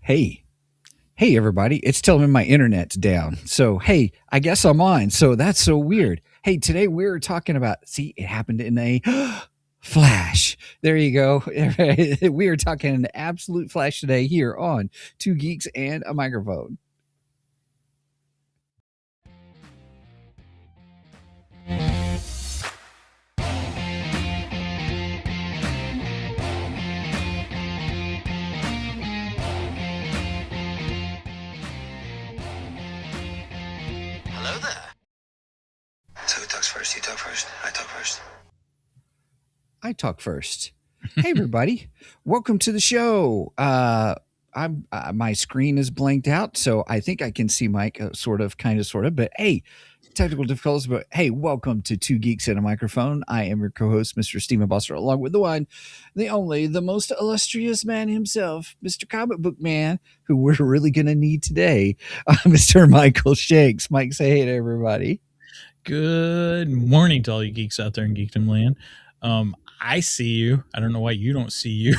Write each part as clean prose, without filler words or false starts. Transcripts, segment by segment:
Hey, hey, everybody. It's telling me my internet's down. So, hey, I guess I'm on. So that's so weird. Hey, today we're talking about, see, it happened in a flash. There you go. We are talking an absolute flash today here on Two Geeks and a Microphone. Hello there. So who talks first? You talk first? I talk first. I talk first. Hey, everybody. Welcome to the show. My screen is blanked out, so I think I can see Mike, sort of, but hey, technical difficulties, but hey, welcome to Two Geeks and a Microphone. I am your co-host, Mr. Steven Bosser, along with the one, the only, the most illustrious man himself, Mr. Comic Book Man, who we're really going to need today, Mr. Michael Shanks. Mike, say hey to everybody. Good morning to all you geeks out there in Geekdom Land. I see you. I don't know why you don't see you.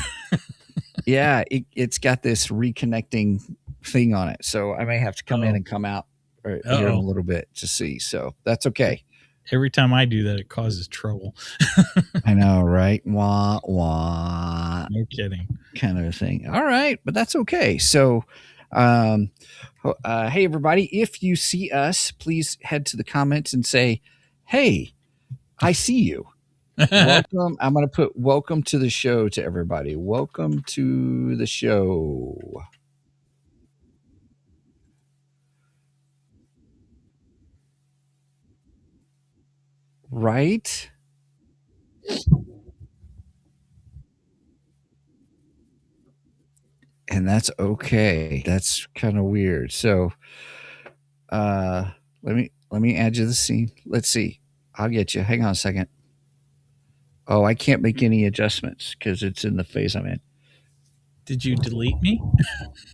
Yeah, it's got this reconnecting thing on it, so I may have to come in and come out here in a little bit to see. So that's okay. Every time I do that, it causes trouble. I know, right? Wah wah. No kidding. Kind of a thing. All right, but that's okay. So, hey everybody, if you see us, please head to the comments and say, "Hey, I see you." Welcome. I'm going to put welcome to the show to everybody. Welcome to the show. Right? And that's okay. That's kind of weird. So, let me add you the scene. Let's see. I'll get you. Hang on a second. Oh, I can't make any adjustments because it's in the phase I'm in. Did you delete me?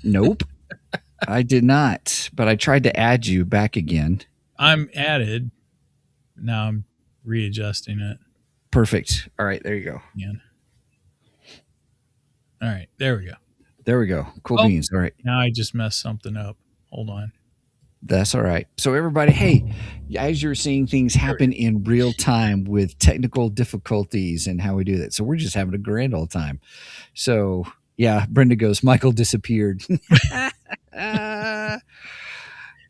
Nope. I did not, but I tried to add you back again. I'm added. Now I'm readjusting it. Perfect. All right, there you go. Again. All right, there we go. There we go. Cool beans. All right. Now I just messed something up. Hold on. That's all right. So everybody, hey, as you're seeing things happen in real time with technical difficulties and how we do that. So we're just having a grand old time. So yeah, Brenda goes, Michael disappeared. It's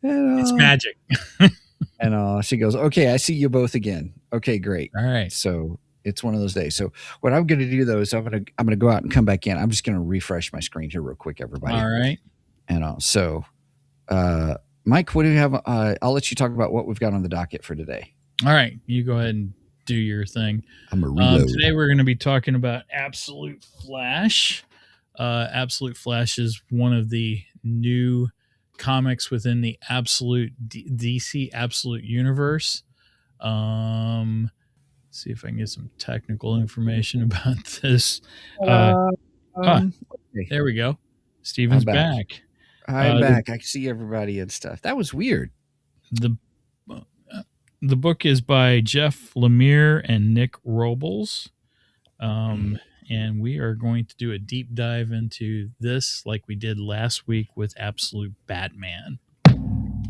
magic. And she goes, okay, I see you both again. Okay, great. All right. So it's one of those days. So what I'm going to do though is I'm going to go out and come back in. I'm just going to refresh my screen here real quick, everybody. All right. And so, Mike, what do you have? I'll let you talk about what we've got on the docket for today. All right, you go ahead and do your thing. I'm a reload. Today we're going to be talking about Absolute Flash. Absolute Flash is one of the new comics within the Absolute DC Absolute universe. See if I can get some technical information about this. There we go. Steven's back. I'm back. I see everybody and stuff. That was weird. The book is by Jeff Lemire and Nick Robles. And we are going to do a deep dive into this like we did last week with Absolute Batman.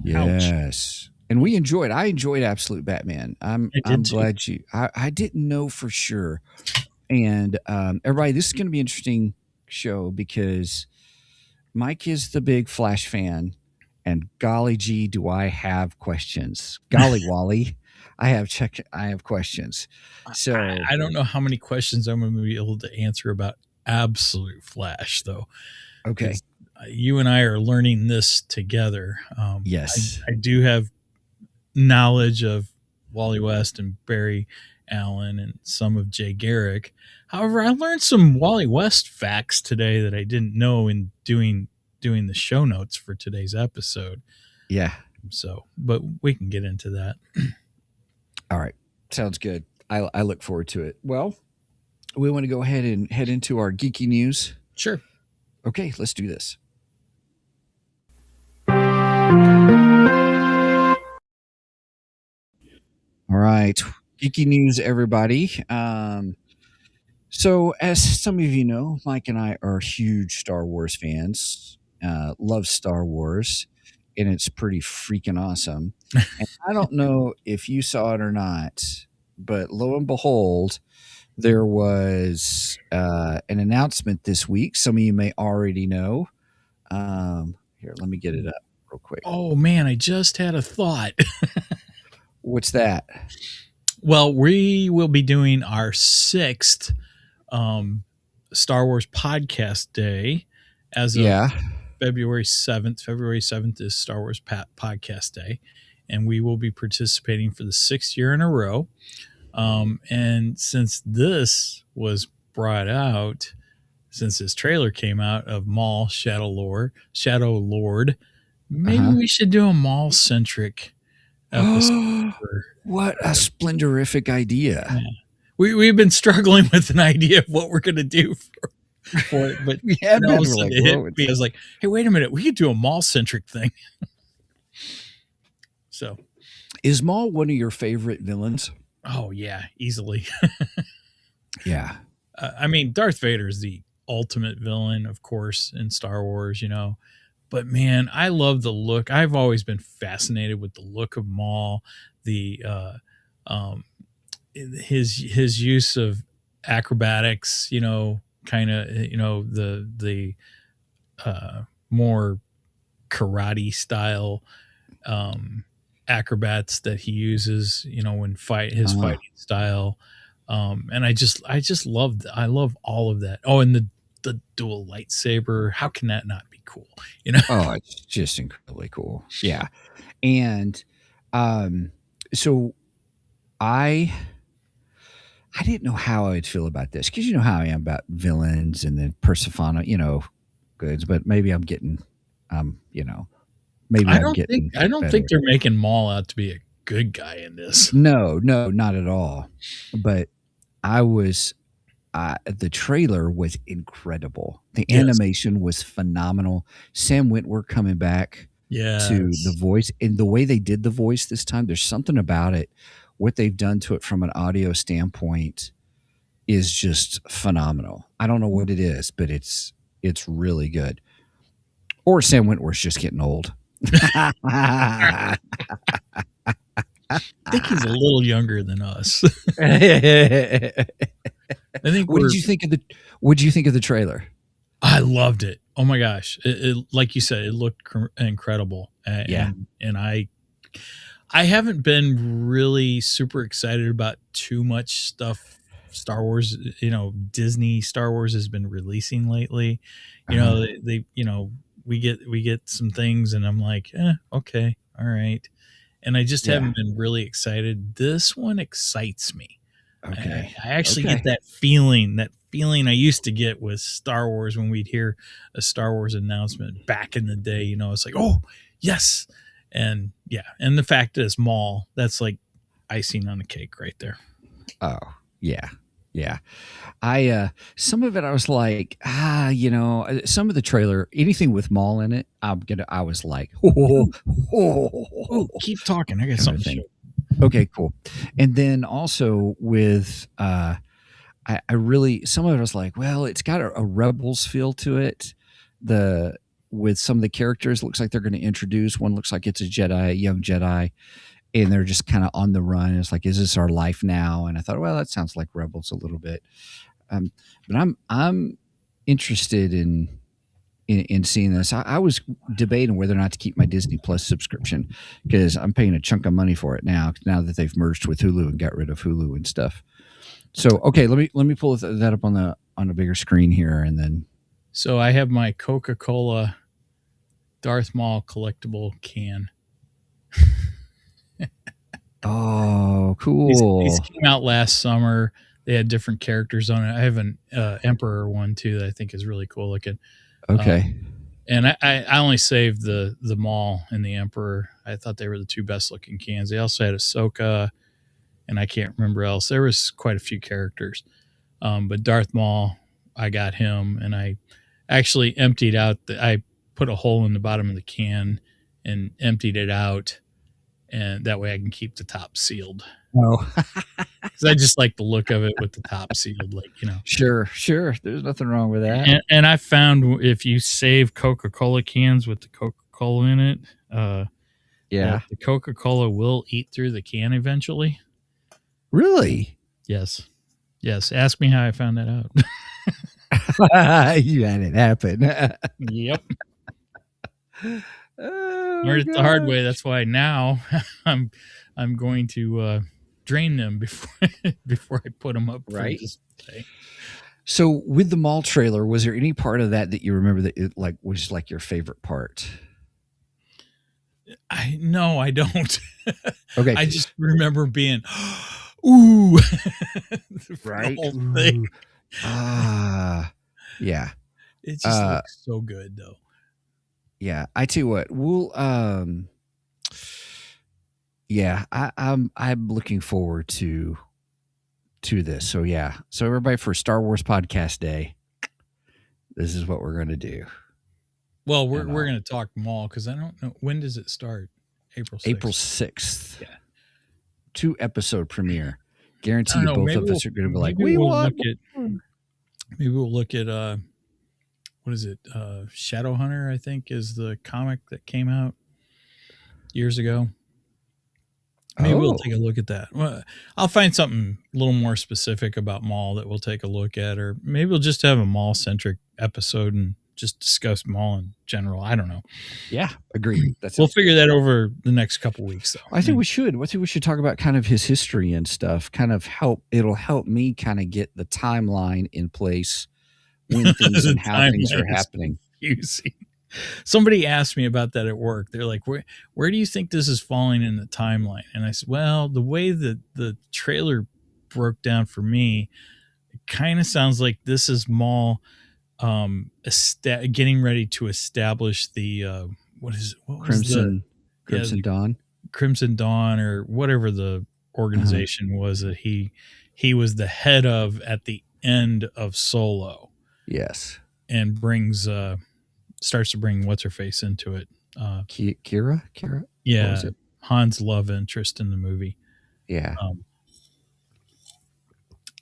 Yes. Ouch. And I enjoyed Absolute Batman. I'm glad I didn't know for sure. And everybody, this is going to be an interesting show because Mike is the big Flash fan, and golly gee, do I have questions. Golly Wally, I have questions. So I don't know how many questions I'm going to be able to answer about Absolute Flash, though. Okay. You and I are learning this together. Yes. I do have knowledge of Wally West and Barry Allen and some of Jay Garrick. However, I learned some Wally West facts today that I didn't know in doing the show notes for today's episode. Yeah. So, but we can get into that. All right. Sounds good. I look forward to it. Well, we want to go ahead and head into our geeky news. Sure. Okay, let's do this. All right. Geeky news, everybody. So as some of you know, Mike and I are huge Star Wars fans. loves Star Wars, and it's pretty freaking awesome. And I don't know if you saw it or not, but lo and behold, there was an announcement this week. Some of you may already know. Here, let me get it up real quick. Oh man, I just had a thought. What's that? Well, we will be doing our 6th Star Wars podcast day as of Yeah. February 7th. February 7th is Star Wars podcast day, and we will be participating for the 6th year in a row. And since this was brought out, since this trailer came out of Maul Shadow Lord, maybe we should do a Maul centric episode. What a splendorific idea. Yeah. We've been struggling with an idea of what we're going to do for it, but we have all of been a sudden like, it hit whoa, me. it's I was like, hey, wait a minute, we could do a Maul centric thing. So, is Maul one of your favorite villains? oh yeah, easily. Yeah. I mean, Darth Vader is the ultimate villain, of course, in Star Wars, you know. But man, I love the look. I've always been fascinated with the look of Maul, the his use of acrobatics, you know, kind of, you know, the more karate style acrobats that he uses, you know, when his fighting style. And I love all of that. Oh, and the dual lightsaber. How can that not be cool? You know? Oh, it's just incredibly cool. Yeah. And so I didn't know how I would feel about this, because you know how I am about villains and then Persifana, you know, goods, but maybe I'm getting you know, maybe I I'm don't getting think better. they're making Maul out to be a good guy in this. No, not at all. But I was the trailer was incredible. The Yes. animation was phenomenal. Sam Witwer coming back to the Yes. voice, and the way they did the voice this time, there's something about it. What they've done to it from an audio standpoint is just phenomenal. I don't know what it is, but it's really good. Or Sam Witwer's just getting old. I think he's a little younger than us. I think What did you think of the trailer? I loved it. Oh my gosh. It like you said, it looked incredible. Yeah. And I haven't been really super excited about too much stuff Star Wars, you know, Disney Star Wars has been releasing lately. You know, they you know, we get some things and I'm like, okay, all right. And I just haven't been really excited. This one excites me. Okay. I actually get that feeling I used to get with Star Wars when we'd hear a Star Wars announcement back in the day. You know, it's like, oh, yes. And yeah. And the fact that it's Maul, that's like icing on the cake right there. Oh, yeah. Yeah. Some of it I was like, you know, some of the trailer, anything with Maul in it, I was like, Oh, keep talking. I got something to show. Okay, cool. And then also with I really, some of it was like, well, it's got a Rebels feel to it. With some of the characters, looks like they're going to introduce one. Looks like it's a Jedi, a young Jedi, and they're just kind of on the run. It's like, is this our life now? And I thought, well, that sounds like Rebels a little bit. But I'm interested in seeing this. I was debating whether or not to keep my Disney Plus subscription, because I'm paying a chunk of money for it now that they've merged with Hulu and got rid of Hulu and stuff. So okay, let me pull that up on a bigger screen here, and then. So I have my Coca-Cola Darth Maul collectible can. Oh, cool! These came out last summer. They had different characters on it. I have an Emperor one too that I think is really cool looking. Okay. And I only saved the Maul and the Emperor. I thought they were the two best looking cans. They also had Ahsoka, and I can't remember else. There was quite a few characters. But Darth Maul, I got him, and I actually emptied out. I put a hole in the bottom of the can and emptied it out and that way I can keep the top sealed. Oh, Because I just like the look of it with the top sealed, like, you know. sure. There's nothing wrong with that. And I found if you save Coca-Cola cans with the Coca-Cola in it, Yeah. that the Coca-Cola will eat through the can eventually. Really? Yes. Ask me how I found that out. You had it happen. Yep. Oh, Learned it the hard gosh. way. That's why now I'm going to drain them before I put them up Right. for display. So with the mall trailer, was there any part of that you remember that it like was like your favorite part? No, I don't. Okay. I just remember being, ooh, for Right. the whole thing. Yeah. It just looks so good, though. Yeah. I tell you what, we'll yeah, I'm looking forward to this. So yeah. So everybody, for Star Wars Podcast Day, this is what we're gonna do. Well, we're going to talk mall because I don't know, when does it start? April 6th. April 6th. Yeah. 2-episode premiere. Guarantee you, both of us are going to be like, maybe we'll look at what is it? Shadowhunter, I think, is the comic that came out years ago. Maybe we'll take a look at that. Well, I'll find something a little more specific about mall that we'll take a look at, or maybe we'll just have a mall centric episode and just discuss mall in general. I don't know. Yeah, agreed. We'll figure that over the next couple weeks, though. I think we should. I think we should talk about kind of his history and stuff. Kind of it'll help me kind of get the timeline in place when things and how things are happening. Confusing. Somebody asked me about that at work. They're like, where do you think this is falling in the timeline? And I said, well, the way that the trailer broke down for me, it kind of sounds like this is Maul getting ready to establish the Crimson Dawn, Crimson Dawn, or whatever the organization was that he was the head of at the end of Solo. Yes, and starts to bring what's her face into it. Kira. Yeah, Han's love interest in the movie. Yeah.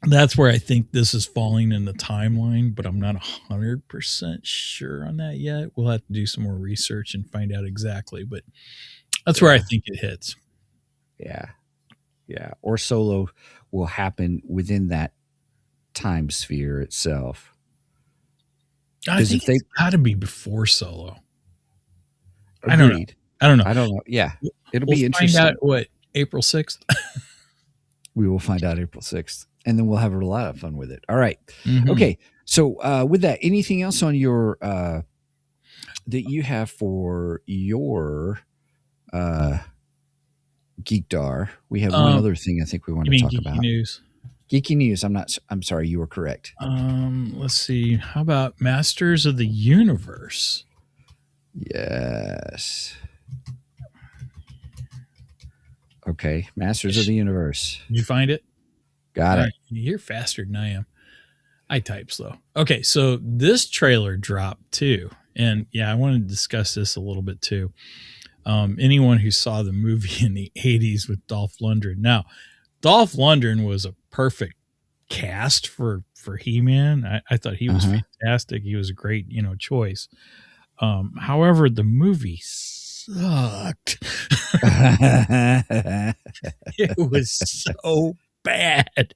That's where I think this is falling in the timeline, but I'm not 100% sure on that yet. We'll have to do some more research and find out exactly, but that's where I think it hits. Yeah. Or Solo will happen within that time sphere itself. I think it's got to be before Solo. Agreed. I don't know. I don't know. Yeah. We'll be interesting. Find out what, April 6th? We will find out April 6th. And then we'll have a lot of fun with it. All right. Mm-hmm. Okay. So with that, anything else on your that you have for your Geekdar? We have one other thing I think we want to talk about. Geeky news. I'm sorry, you were correct. Let's see. How about Masters of the Universe? Yes. Okay. Masters of the Universe. Did you find it? Got it. Right. You're faster than I am. I type slow. Okay, so this trailer dropped too. And yeah, I want to discuss this a little bit too. Anyone who saw the movie in the 80s with Dolph Lundgren. Now, Dolph Lundgren was a perfect cast for He-Man. I thought he was fantastic. He was a great, choice. However, the movie sucked. It was so bad.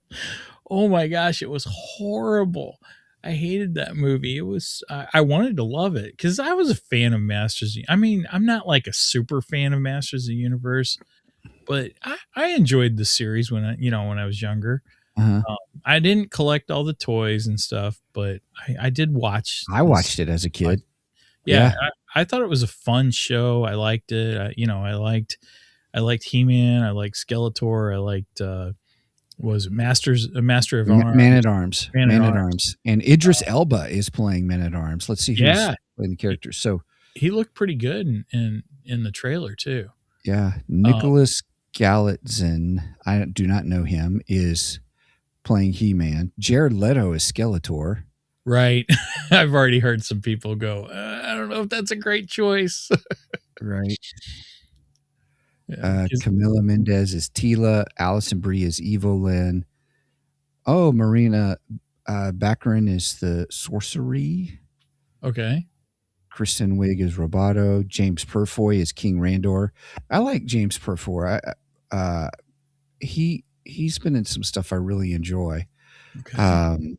Oh my gosh, it was horrible. I hated that movie. It was I wanted to love it because I was a fan of Masters. I mean, I'm not like a super fan of Masters of the Universe, but I enjoyed the series when I was younger. I didn't collect all the toys and stuff, but I did watch. I watched it as a kid. Yeah. I thought it was a fun show. I liked it. I liked He-Man. I liked Skeletor. I liked was Master of Arms. Man at Arms. And Idris Elba is playing Man at Arms. Let's see who's playing the characters. So he looked pretty good in the trailer too. Yeah, Nicholas Galitzin, I do not know him, is playing He-Man. Jared Leto is Skeletor. Right. I've already heard some people go, I don't know if that's a great choice. Right. Yeah, 'cause- Camila Mendez is Tila. Allison Brie is Evelyn. Oh, Marina Baccarin is the sorcery. okay. Kristen Wiig is Roboto. James Purfoy is King Randor. I like James Purfoy. He's been in some stuff I really enjoy. Okay. Um,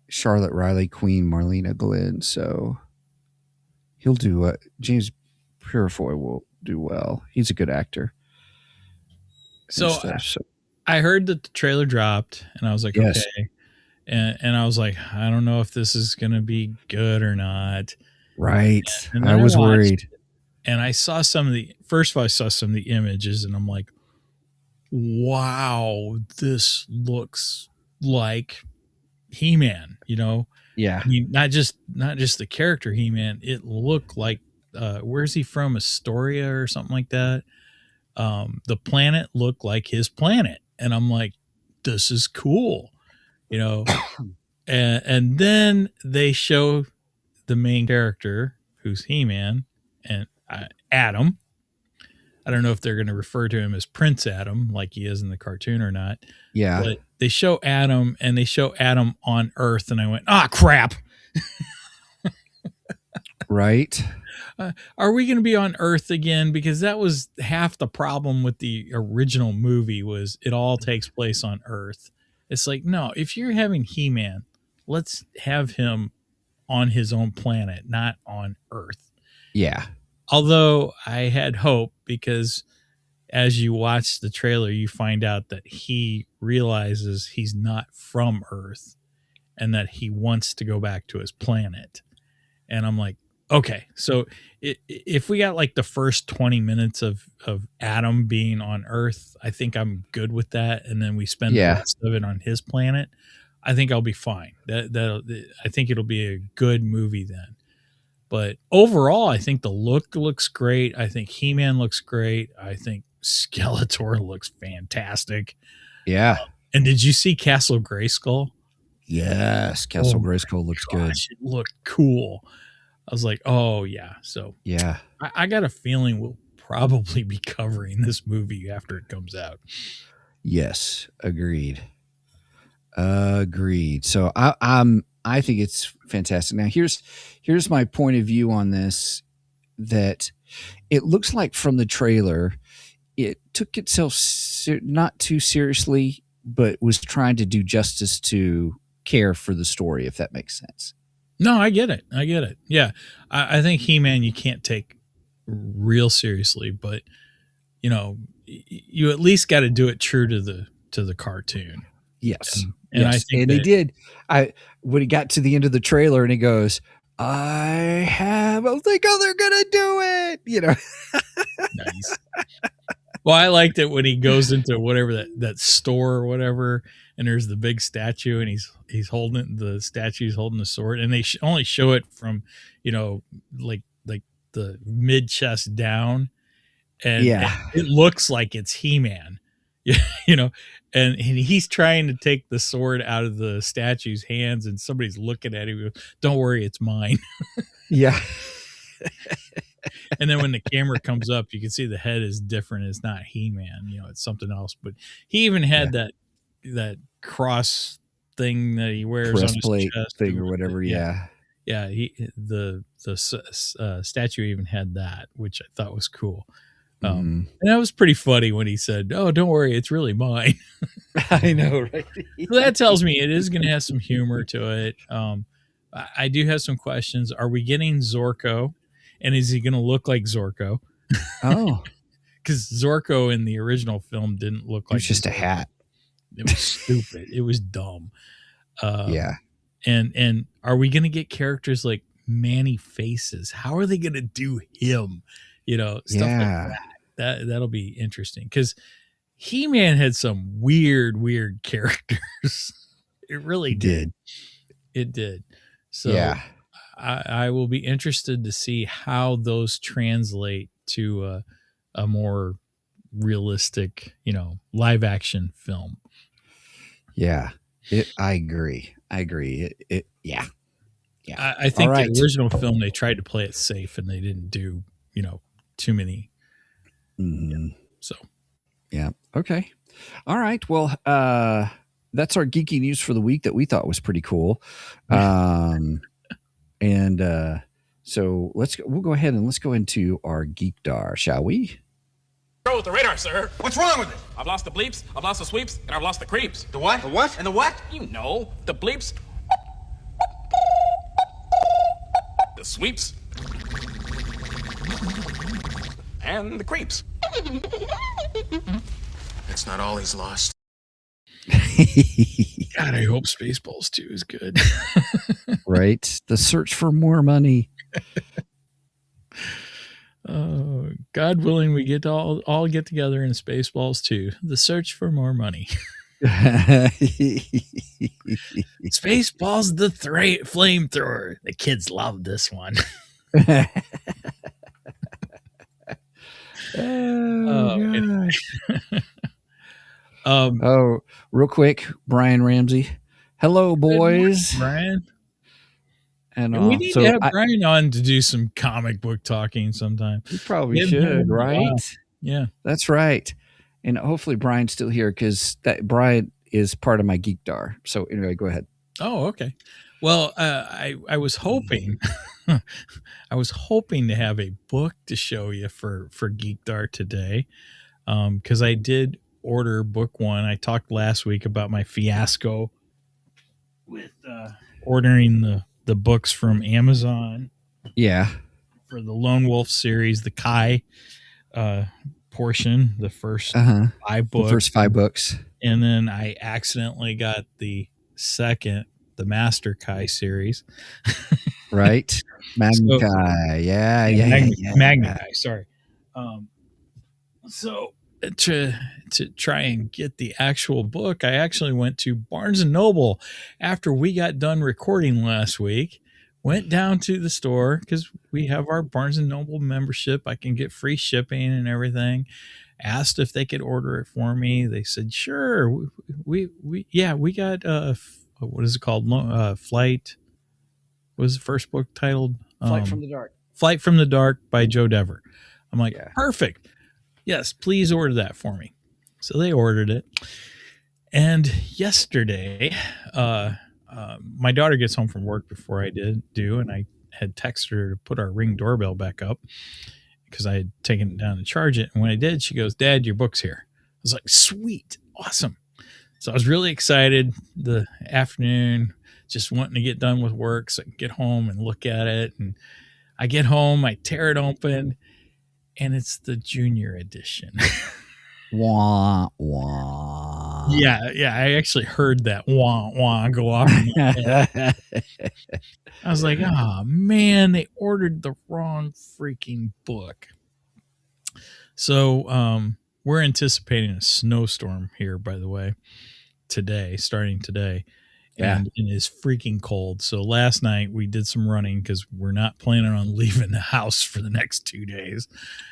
Charlotte Riley, Queen Marlena Glenn. So he'll do. James Purfoy will do well. He's a good actor and So stuff. So I heard that the trailer dropped, and I was like, yes, okay. And I was like, I don't know if this is gonna be good or not. right. And then I I was watched, worried. and I saw some of the first of all, I saw some of the images, and I'm like, wow, this looks like He-Man. Yeah, I mean, not just the character He-Man. It looked like where's he from? Astoria or something like that. The planet looked like his planet, and I'm like, this is cool, you know. And then they show the main character, who's He-Man, and Adam. I don't know if they're going to refer to him as Prince Adam like he is in the cartoon or not, yeah, but they show Adam, and they show Adam on Earth, and I went, ah, crap. right. Are we going to be on Earth again? Because that was half the problem with the original movie, was it all takes place on Earth. It's like, no, if you're having He-Man, let's have him on his own planet, not on Earth. Yeah, Although I had hope, because as you watch the trailer, you find out that he realizes he's not from Earth and that he wants to go back to his planet. And I'm like, okay, so if we got like the first 20 minutes of Adam being on Earth, I think I'm good with that. And then we spend the yeah, rest of it on his planet, I think I'll be fine. I think it'll be a good movie then. But overall, I think the look looks great. I think He-Man looks great. I think Skeletor looks fantastic. yeah. And did you see Castle Grayskull? Yes, Oh Castle my Grayskull looks good. gosh, it looked cool. I was like, oh yeah. So Yeah. I got a feeling we'll probably be covering this movie after it comes out. Yes, agreed. Agreed. So I think it's fantastic. Now here's my point of view on this, that it looks like from the trailer it took itself not too seriously, but was trying to do justice to care for the story, if that makes sense. No, I get it. I get it. Yeah. I think He-Man you can't take real seriously, but you at least got to do it true to the cartoon. Yes. And I Yes. think And he did. When he got to the end of the trailer and he goes, I think, oh, they're gonna do it. nice. Well, I liked it when he goes into whatever that store or whatever, and there's the big statue, and he's holding it. The statue's holding the sword, and they only show it from, like the mid chest down, and Yeah. it looks like it's He-Man, and he's trying to take the sword out of the statue's hands, and somebody's looking at him. Don't worry, it's mine. Yeah. And then when the camera comes up, you can see the head is different. It's not He-Man, it's something else. But he even had that cross thing that he wears on his chest thing or whatever. Yeah. Yeah. The statue even had that, which I thought was cool. And that was pretty funny when he said, "Oh, don't worry, it's really mine." I know, right? So that tells me it is going to have some humor to it. I do have some questions. Are we getting Zorko? And is he going to look like Zorko? Oh, Because Zorko in the original film didn't look like it's just Zorko. a hat. It was stupid. It was dumb. Yeah. And are we going to get characters like Manny Faces? How are they going to do him? Stuff like that. That'll be interesting, because He-Man had some weird characters. It really did. It did. So yeah. I will be interested to see how those translate to a more realistic, live action film. Yeah. I agree. Yeah. I think the original film, they tried to play it safe, and they didn't do, too many Mm-hmm. So yeah. Okay. All right. Well, that's our geeky news for the week that we thought was pretty cool. And so we'll go ahead and let's go into our geekdar, shall we? Control with the radar, sir. What's wrong with it? I've lost the bleeps, I've lost the sweeps, and I've lost the creeps. The what? The what? And the what? You know, the bleeps, the sweeps, and the creeps. It's not all he's lost. God, I hope Spaceballs 2 is good. Right? The search for more money. God willing, we get to all get together in Spaceballs 2. The search for more money. Spaceballs the flamethrower. The kids love this one. Oh, gosh. Real quick, Brian Ramsey. Hello, boys. Brian. And we need to have Brian on to do some comic book talking sometime. We probably should, right? Yeah, that's right. And hopefully Brian's still here because that Brian is part of my geekdar. So anyway, go ahead. Oh, okay. Well, I was hoping, I was hoping to have a book to show you for geekdar today, because I did order book one. I talked last week about my fiasco with ordering the books from Amazon. Yeah. For the Lone Wolf series, the Kai portion, the first 5 books. The first 5 books. And then I accidentally got the second, the Master Kai series. Right. Magna Kai. Yeah. Magna Kai, sorry. So to try and get the actual book, I actually went to Barnes and Noble after we got done recording last week. Went down to the store because we have our Barnes and Noble membership. I can get free shipping and everything. Asked if they could order it for me. They said, sure. We got what is it called? Flight. What was the first book titled? Flight from the Dark. Flight from the Dark by Joe Dever. I'm like, perfect. Yes, please order that for me. So they ordered it. And yesterday, my daughter gets home from work before I do, and I had texted her to put our Ring doorbell back up because I had taken it down to charge it. And when I did, she goes, Dad, your book's here. I was like, sweet, awesome. So I was really excited the afternoon, just wanting to get done with work so I can get home and look at it. And I get home, I tear it open, and it's the junior edition. Wah, wah. Yeah, I actually heard that wah, wah go off in my head. I was like, oh, man, they ordered the wrong freaking book. So we're anticipating a snowstorm here, by the way, starting today. And it is freaking cold. So last night we did some running because we're not planning on leaving the house for the next 2 days.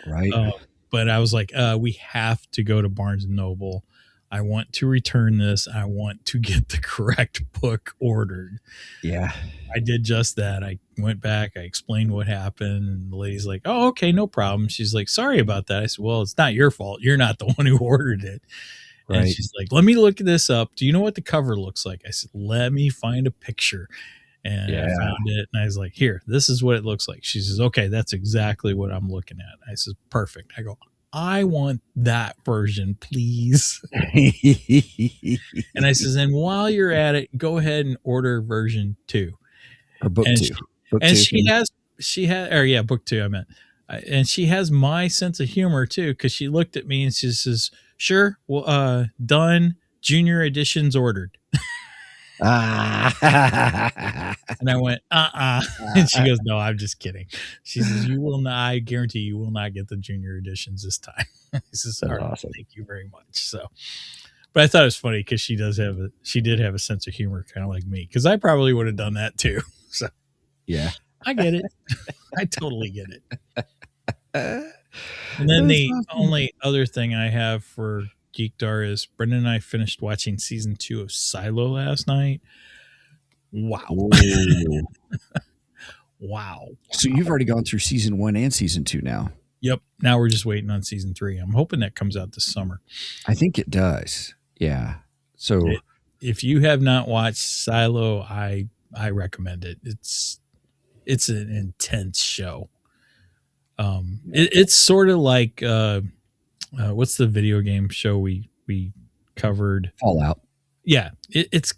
Right. But I was like, we have to go to Barnes & Noble. I want to return this. I want to get the correct book ordered. Yeah. I did just that. I went back. I explained what happened. And the lady's like, oh, okay, no problem. She's like, sorry about that. I said, well, it's not your fault. You're not the one who ordered it. Right. And she's like, let me look this up. Do you know what the cover looks like? I said, let me find a picture. And I found it. And I was like, here, this is what it looks like. She says, okay, that's exactly what I'm looking at. I said, perfect. I go, I want that version, please. And I says, and while you're at it, go ahead and order version 2. Or book 2. Book 2, I meant. And she has my sense of humor too, because she looked at me and she says, sure, well, done, junior editions ordered. And I went, and she goes, no, I'm just kidding. She says, you will not, I guarantee you will not get the junior editions this time. I says, all right, awesome. Thank you very much. So, but I thought it was funny because she did have a sense of humor, kind of like me, because I probably would have done that too. So yeah, I get it. I totally get it. And then the only other thing I have for Geekdar is Brendan and I finished watching season 2 of Silo last night. Wow. Wow. So you've already gone through season 1 and season 2 now. Yep. Now we're just waiting on season 3. I'm hoping that comes out this summer. I think it does. Yeah. So If you have not watched Silo, I recommend it. It's an intense show. It's sort of like what's the video game show we covered? Fallout. Yeah, it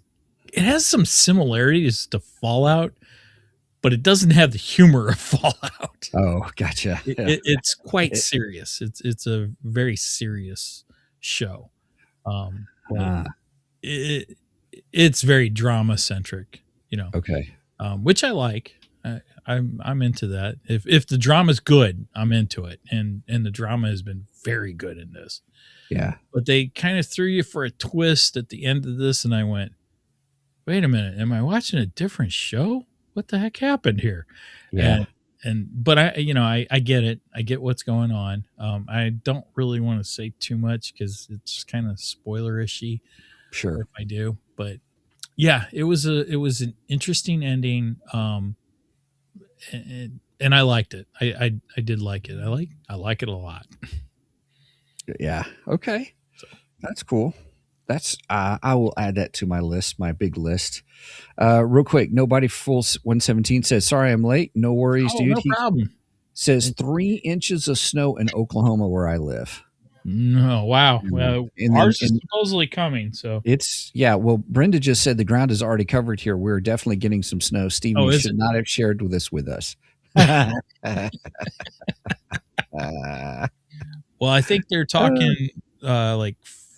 has some similarities to Fallout, but it doesn't have the humor of Fallout. Oh, gotcha. It's quite serious. It's a very serious show. It's very drama centric, Okay. which I like. I'm into that. If the drama's good, I'm into it, and the drama has been very good in this. Yeah. But they kind of threw you for a twist at the end of this, and I went, "Wait a minute, am I watching a different show? What the heck happened here?" Yeah. But I get it. I get what's going on. I don't really want to say too much because it's kind of spoiler-ishy. Sure. If I do, but yeah, it was an interesting ending. And I liked it. I did like it. I like it a lot. Yeah. Okay. That's cool. That's I will add that to my list, my big list. Real quick, nobody full 117 says, "Sorry, I'm late." No worries, Oh, dude. no problem. He says 3 inches of snow in Oklahoma where I live. No, wow. Well, ours is and supposedly coming. So it's Well, Brenda just said the ground is already covered here. We're definitely getting some snow. Steve, you should not have shared this with us. Well, I think they're talking like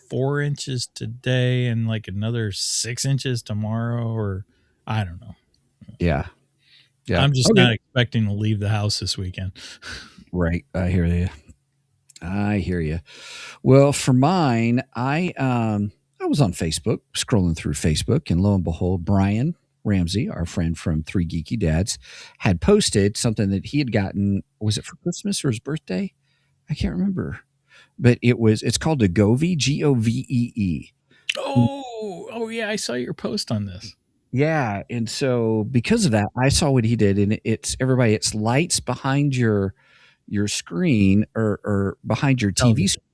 4 inches today and like another 6 inches tomorrow, or I don't know. Yeah. Yeah. I'm just not expecting to leave the house this weekend. Right. I hear you. Well, for mine, I was on Facebook, scrolling through Facebook, and lo and behold, Brian Ramsey, our friend from Three Geeky Dads, had posted something that he had gotten. Was it for Christmas or his birthday? I can't remember. But it's called a Govee, Govee. Oh yeah, I saw your post on this. Yeah, and so because of that, I saw what he did, and it's lights behind your screen or behind your TV screen.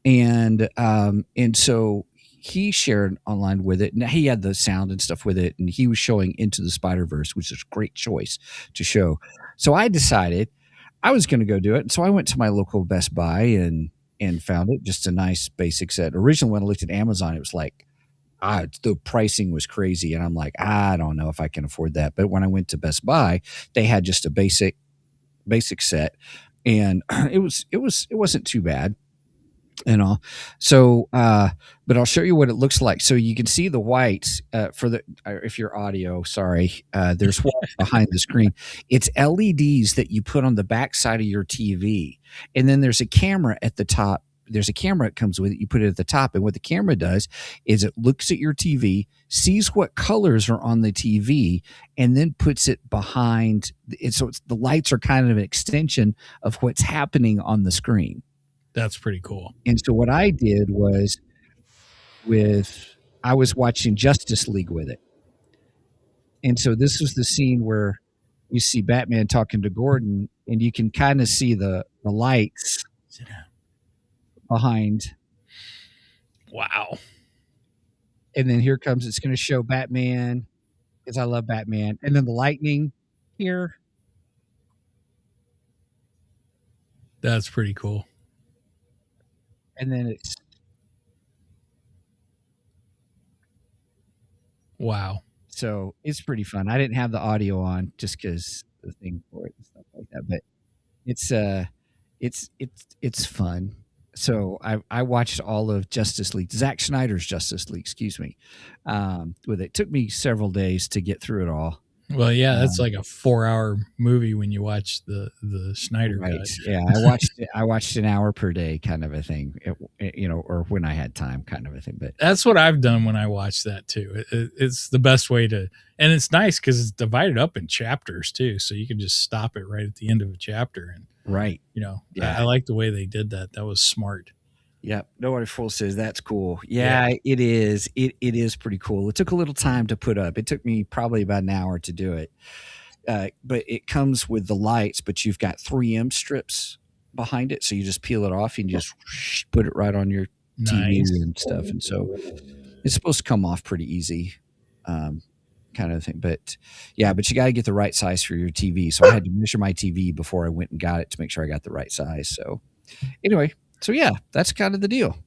And so he shared online with it, and he had the sound and stuff with it, and he was showing Into the Spider-Verse, which is a great choice to show. So I decided I was going to go do it, and so I went to my local Best Buy and found it, just a nice basic set. Originally, when I looked at Amazon, it was like the pricing was crazy, and I'm like, I don't know if I can afford that. But when I went to Best Buy, they had just a basic set, and it wasn't too bad. So but I'll show you what it looks like. So you can see the whites for the if you're audio, sorry, there's white behind the screen. It's LEDs that you put on the back side of your TV, and then there's a camera at the top. There's a camera that comes with it. You put it at the top, and what the camera does is it looks at your TV, sees what colors are on the TV, and then puts it behind it. So the lights are kind of an extension of what's happening on the screen. That's pretty cool. And so what I did was I was watching Justice League with it. And so this was the scene where you see Batman talking to Gordon, and you can kind of see the lights behind. Wow. And then here comes, it's going to show Batman, because I love Batman. And then the lightning here. That's pretty cool. And then it's wow. So it's pretty fun. I didn't have the audio on just because the thing for it and stuff like that, but it's fun. So I watched all of Justice League, Zack Snyder's Justice League, excuse me. With it took me several days to get through it all. Well, yeah, that's like a 4-hour movie when you watch the Snyder Right. cut. Yeah, I watched an hour per day, kind of a thing. Or when I had time, kind of a thing. But that's what I've done when I watch that too. It's the best way to, and it's nice because it's divided up in chapters too, so you can just stop it right at the end of a chapter. And right, I like the way they did that. That was smart. Yep. Nobody Fool says that's cool. Yeah, it is. It is pretty cool. It took a little time to put up. It took me probably about an hour to do it. but it comes with the lights, but you've got 3M strips behind it, so you just peel it off and you just put it right on your TV Nice. and stuff, and so it's supposed to come off pretty easy, kind of thing. But yeah, but you got to get the right size for your TV. So I had to measure my TV before I went and got it to make sure I got the right size. So anyway, so yeah, that's kind of the deal.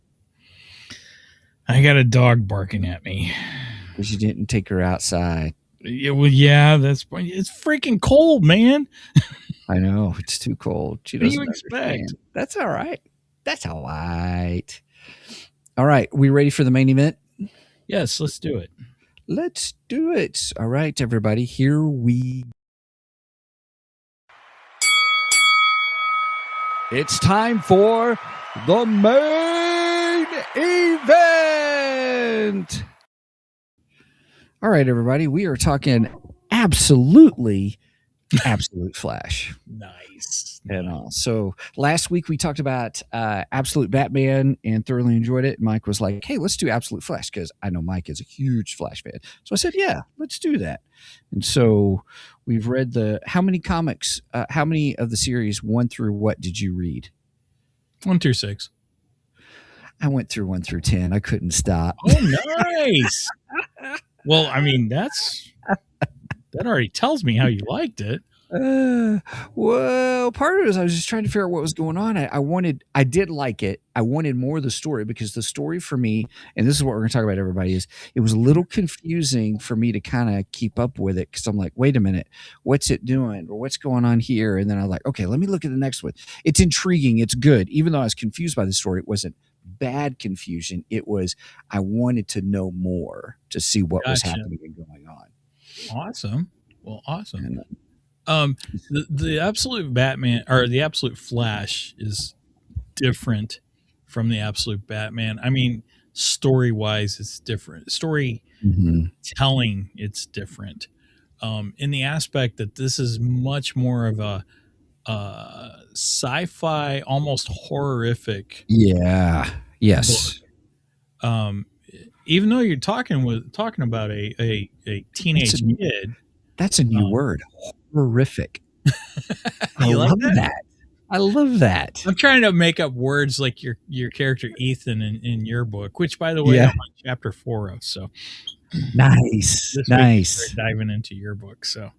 I got a dog barking at me because you didn't take her outside. Yeah, well, yeah, it's freaking cold, man. I know it's too cold. She What do doesn't you expect? understand. That's all right. That's all right. All right, we ready for the main event? Yes, let's do it. Let's do it. All right, everybody, here we. It's time for the main event. All right, everybody, we are talking absolute Flash. Nice. And all. So last week we talked about Absolute Batman and thoroughly enjoyed it. Mike was like, hey, let's do Absolute Flash, because I know Mike is a huge Flash fan. So I said, yeah, let's do that. And so we've read how many comics, how many of the series 1 through what did you read? 1 through 6. I went through 1 through 10. I couldn't stop. Oh, nice. Well, I mean, that already tells me how you liked it. Well, part of it is I was just trying to figure out what was going on. I did like it. I wanted more of the story, because the story for me, and this is what we're going to talk about, everybody, is it was a little confusing for me to kind of keep up with it, because I'm like, wait a minute, what's it doing, or what's going on here? And then I was like, okay, let me look at the next one. It's intriguing. It's good. Even though I was confused by the story, it wasn't bad confusion. It was, I wanted to know more to see what was happening and going on. Awesome. Well, awesome. The Absolute Batman, or the Absolute Flash, is different from the Absolute Batman. I mean, story-wise, it's different. Storytelling, it's different. In the aspect that this is much more of a sci-fi, almost horrific. Yeah. Yes. Book. Even though you're talking about a teenage kid. That's a new word. Horrific. I love that? I love that. I'm trying to make up words like your character Ethan in your book, which, by the way, I'm on chapter 4 of. So nice. We're diving into your book. So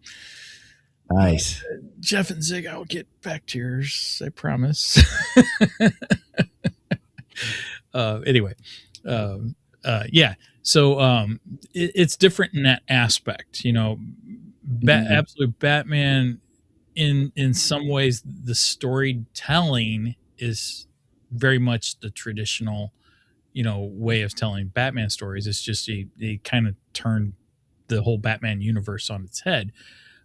nice. Jeff and Zig, I'll get back to yours, I promise. Anyway, yeah. So it's different in that aspect, you know. Absolute Batman, in some ways, the storytelling is very much the traditional, you know, way of telling Batman stories. It's just they kind of turned the whole Batman universe on its head.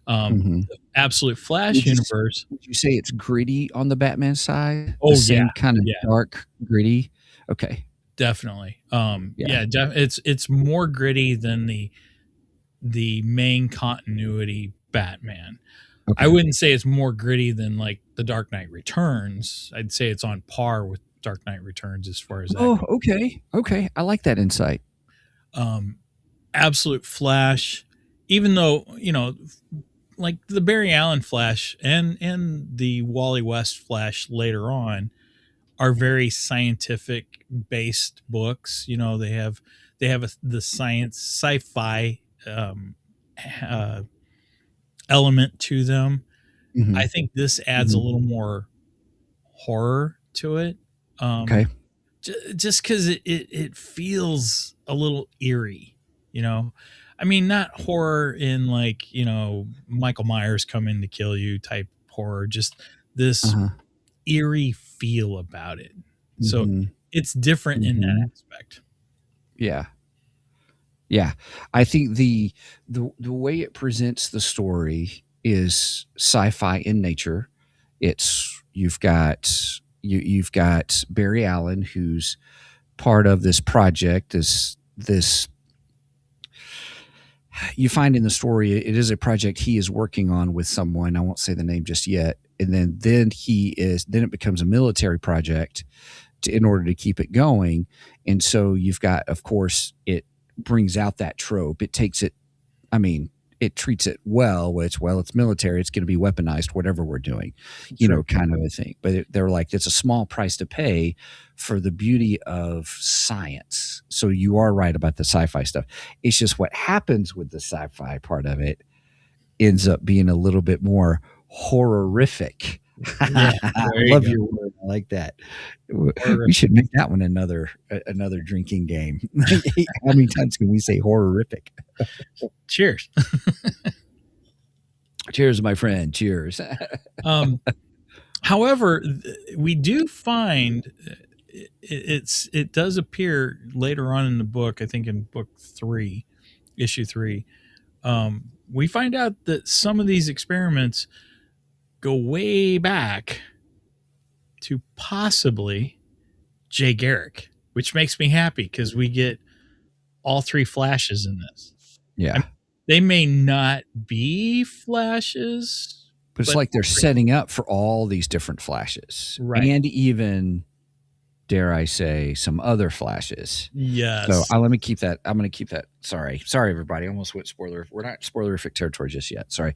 The Absolute Flash universe. Would you say it's gritty on the Batman side? Oh, same kind of dark, gritty. Okay, definitely. It's more gritty than the main continuity Batman. Okay. I wouldn't say it's more gritty than like the Dark Knight Returns. I'd say it's on par with Dark Knight Returns as far as that goes. Okay. I like that insight. Absolute Flash, even though, you know, like the Barry Allen Flash and the Wally West Flash later on are very scientific based books. You know, they have the science sci-fi element to them. I think this adds a little more horror to it. Okay. Just because it feels a little eerie, you know. I mean, not horror in like, you know, Michael Myers coming to kill you type horror, just this eerie feel about it. So it's different in that aspect. Yeah. I think the way it presents the story is sci-fi in nature. It's you've got Barry Allen, who's part of this project, this you find in the story, it is a project he is working on with someone. I won't say the name just yet. And then it becomes a military project in order to keep it going. And so you've got, of course, it brings out that trope. It takes it, I mean, it treats it well, which, well, it's military, it's going to be weaponized, whatever we're doing, Sure. kind of a thing. But they're like, it's a small price to pay for the beauty of science. So you are right about the sci-fi stuff. It's just what happens with the sci-fi part of it ends up being a little bit more horrific. Yeah, I there you love go. your word. I like that. We should make that one another drinking game. How many times can we say horrific? Cheers. Cheers, my friend. Cheers. However, we do find it does appear later on in the book. I think in book 3, issue 3, we find out that some of these experiments go way back to possibly Jay Garrick, which makes me happy because we get all 3 flashes in this. Yeah. They may not be flashes, But it's like they're setting up for all these different flashes. Right. And even, dare I say, some other flashes. Yes. So let me keep that. I'm going to keep that. Sorry, everybody. I almost went spoiler. We're not spoilerific territory just yet. Sorry.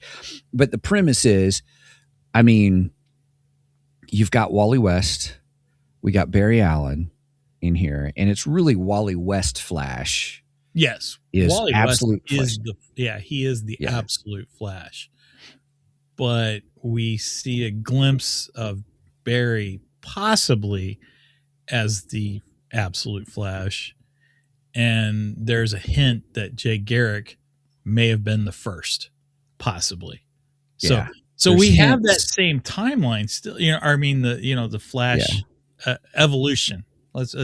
But the premise is, I mean, you've got Wally West. We got Barry Allen in here. And it's really Wally West Flash. Yes. Is Wally absolute West is he is the absolute Flash. But we see a glimpse of Barry possibly as the absolute Flash. And there's a hint that Jay Garrick may have been the first, possibly. So There's we have hints. that same timeline still, the Flash evolution. Let's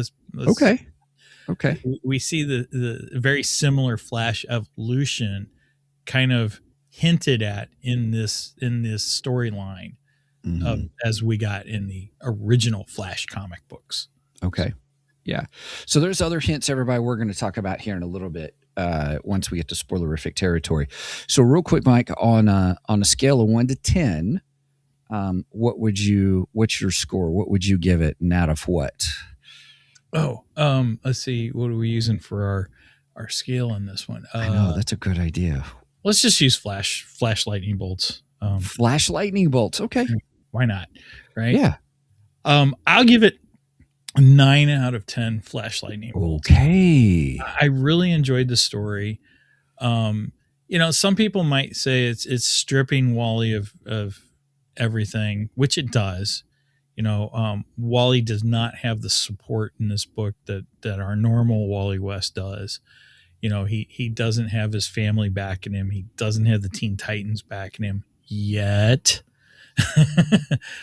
Okay. We see the very similar Flash evolution kind of hinted at in this storyline as we got in the original Flash comic books. Okay. Yeah. So there's other hints, everybody, we're going to talk about here in a little bit once we get to spoilerific territory. So real quick, Mike, on a scale of 1 to 10, what's your score? What would you give it, and out of what? Let's see. What are we using for our scale in this one? I know, that's a good idea. Let's just use flash lightning bolts. Flash lightning bolts. Okay. Why not? Right. Yeah. I'll give it a 9 out of 10 flash lightning bolts. Okay. I really enjoyed the story. Some people might say it's stripping Wally of everything, which it does. Wally does not have the support in this book that our normal Wally West does. He doesn't have his family backing him. He doesn't have the Teen Titans backing him yet.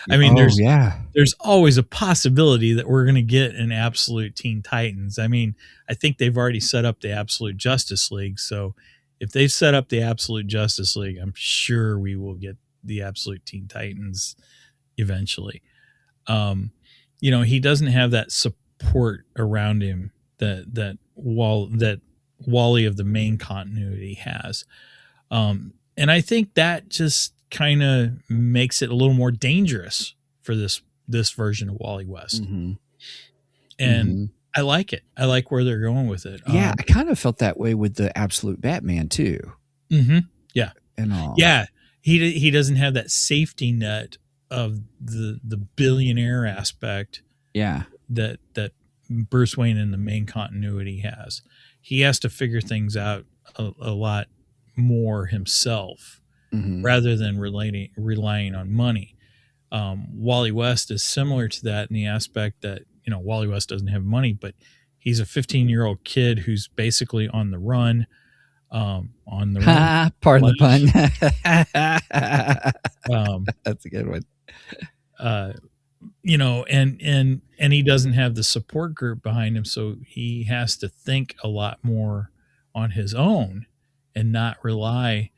I mean, there's always a possibility that we're going to get an absolute Teen Titans. I mean, I think they've already set up the Absolute Justice League. So if they've set up the Absolute Justice League, I'm sure we will get the Absolute Teen Titans eventually. He doesn't have that support around him that Wally of the main continuity has. And I think that just kind of makes it a little more dangerous for this version of Wally West. And I like it. I like where they're going with it. Yeah, I kind of felt that way with the Absolute Batman too. Yeah. And all. Yeah. He doesn't have that safety net of the billionaire aspect. Yeah. That Bruce Wayne in the main continuity has. He has to figure things out a lot more himself rather than relying on money. Wally West is similar to that in the aspect that, Wally West doesn't have money, but he's a 15-year-old kid who's basically on the run. Pardon the pun. That's a good one. And he doesn't have the support group behind him, so he has to think a lot more on his own and not rely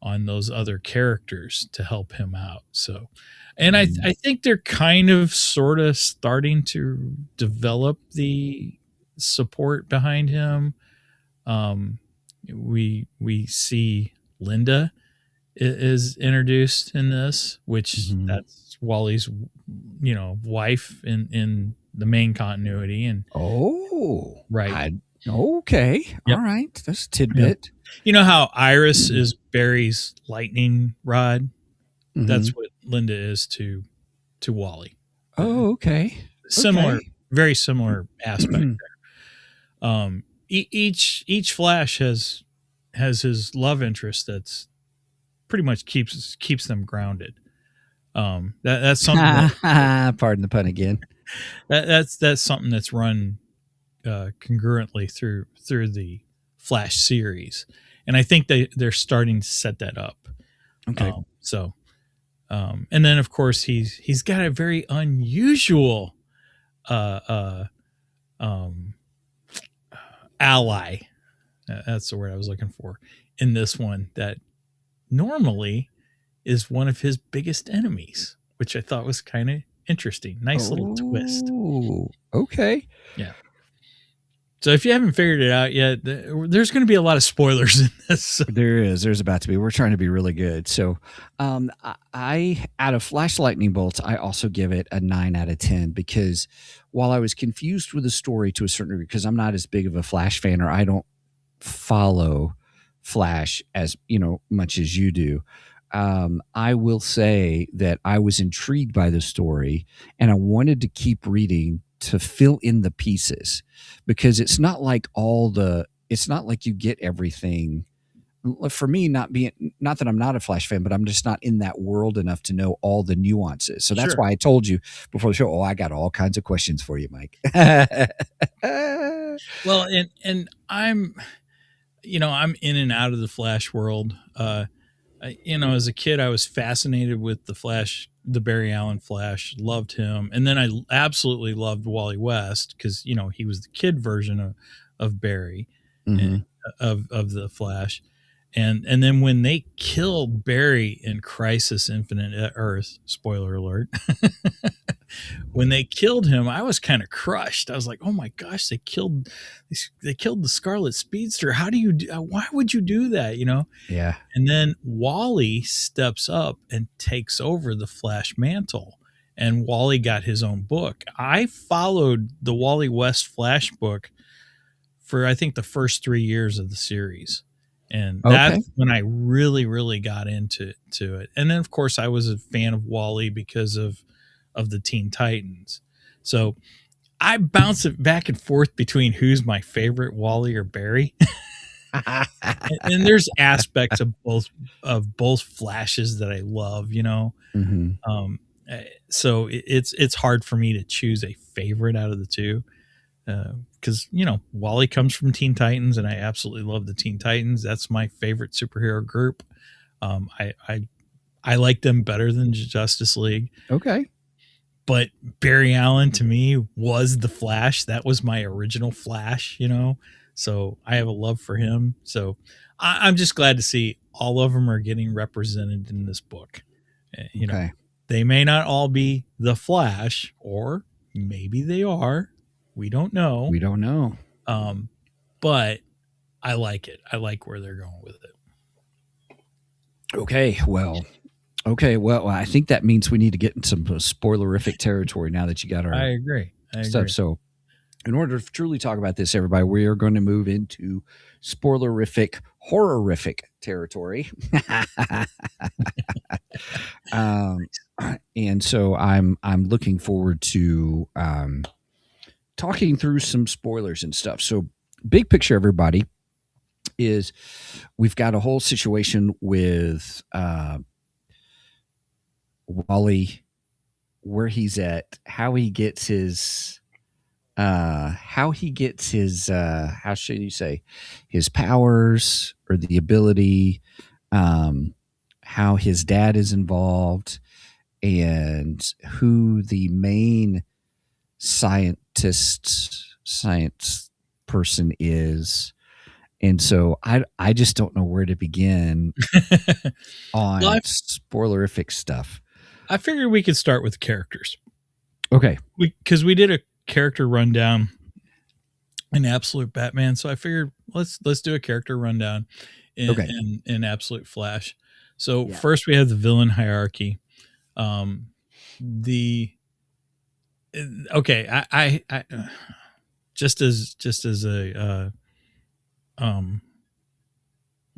on those other characters to help him out. So, and I think they're kind of sort of starting to develop the support behind him. We see Linda is introduced in this, which that's Wally's, wife in the main continuity. And right. Yep. Okay. All right. That's a tidbit. You know how Iris is Barry's lightning rod? That's what Linda is to Wally. Oh, okay. Similar, Okay. very similar aspect there. Each Flash has his love interest that's pretty much keeps them grounded. That's something Pardon the pun again. that's something that's run congruently through the Flash series, and I think they're starting to set that up. Okay. And then of course he's got a very unusual ally. That's the word I was looking for in this one. That normally is one of his biggest enemies, which I thought was kind of interesting. Nice little twist. Oh, okay. Yeah. So if you haven't figured it out yet, there's going to be a lot of spoilers in this. There's about to be. We're trying to be really good. So, I out of Flash Lightning Bolts, I also give it a 9 out of 10 because while I was confused with the story to a certain degree, because I'm not as big of a Flash fan, or I don't follow Flash as much as you do. I will say that I was intrigued by the story and I wanted to keep reading to fill in the pieces because it's not like you get everything. For me, not that I'm not a Flash fan, but I'm just not in that world enough to know all the nuances. So that's Sure. why I told you before the show, I got all kinds of questions for you, Mike. Well, and I'm in and out of the Flash world. As a kid, I was fascinated with the Flash, the Barry Allen Flash, loved him. And then I absolutely loved Wally West because, he was the kid version of Barry, and, of the Flash. And then when they killed Barry in Crisis Infinite Earth, spoiler alert, when they killed him, I was kind of crushed. I was like, "Oh my gosh, they killed the Scarlet Speedster. How do you why would you do that, Yeah. And then Wally steps up and takes over the Flash mantle. And Wally got his own book. I followed the Wally West Flash book for I think the first 3 years of the series. And that's when I really, really got into it. And then of course I was a fan of Wally because of the Teen Titans. So I bounce it back and forth between who's my favorite, Wally or Barry. And there's aspects of both Flashes that I love, so it's hard for me to choose a favorite out of the two. Because Wally comes from Teen Titans, and I absolutely love the Teen Titans. That's my favorite superhero group. I like them better than Justice League. Okay. But Barry Allen to me was the Flash. That was my original Flash, So I have a love for him. So I'm just glad to see all of them are getting represented in this book. They may not all be the Flash, or maybe they are. We don't know. But I like it. I like where they're going with it. Okay. Well, I think that means we need to get in some spoilerific territory now that you got our I agree. stuff. So in order to truly talk about this, everybody, we are going to move into spoilerific, horrific territory. And so I'm looking forward to talking through some spoilers and stuff. So big picture, everybody, is we've got a whole situation with Wally, where he's at, how he gets his how should you say, his powers or the ability, how his dad is involved, and who the main science person is. And so I just don't know where to begin on spoilerific stuff. I figured we could start with characters. Okay. Because we did a character rundown in Absolute Batman. So I figured let's do a character rundown in Absolute Flash. So first we have the villain hierarchy. I just as a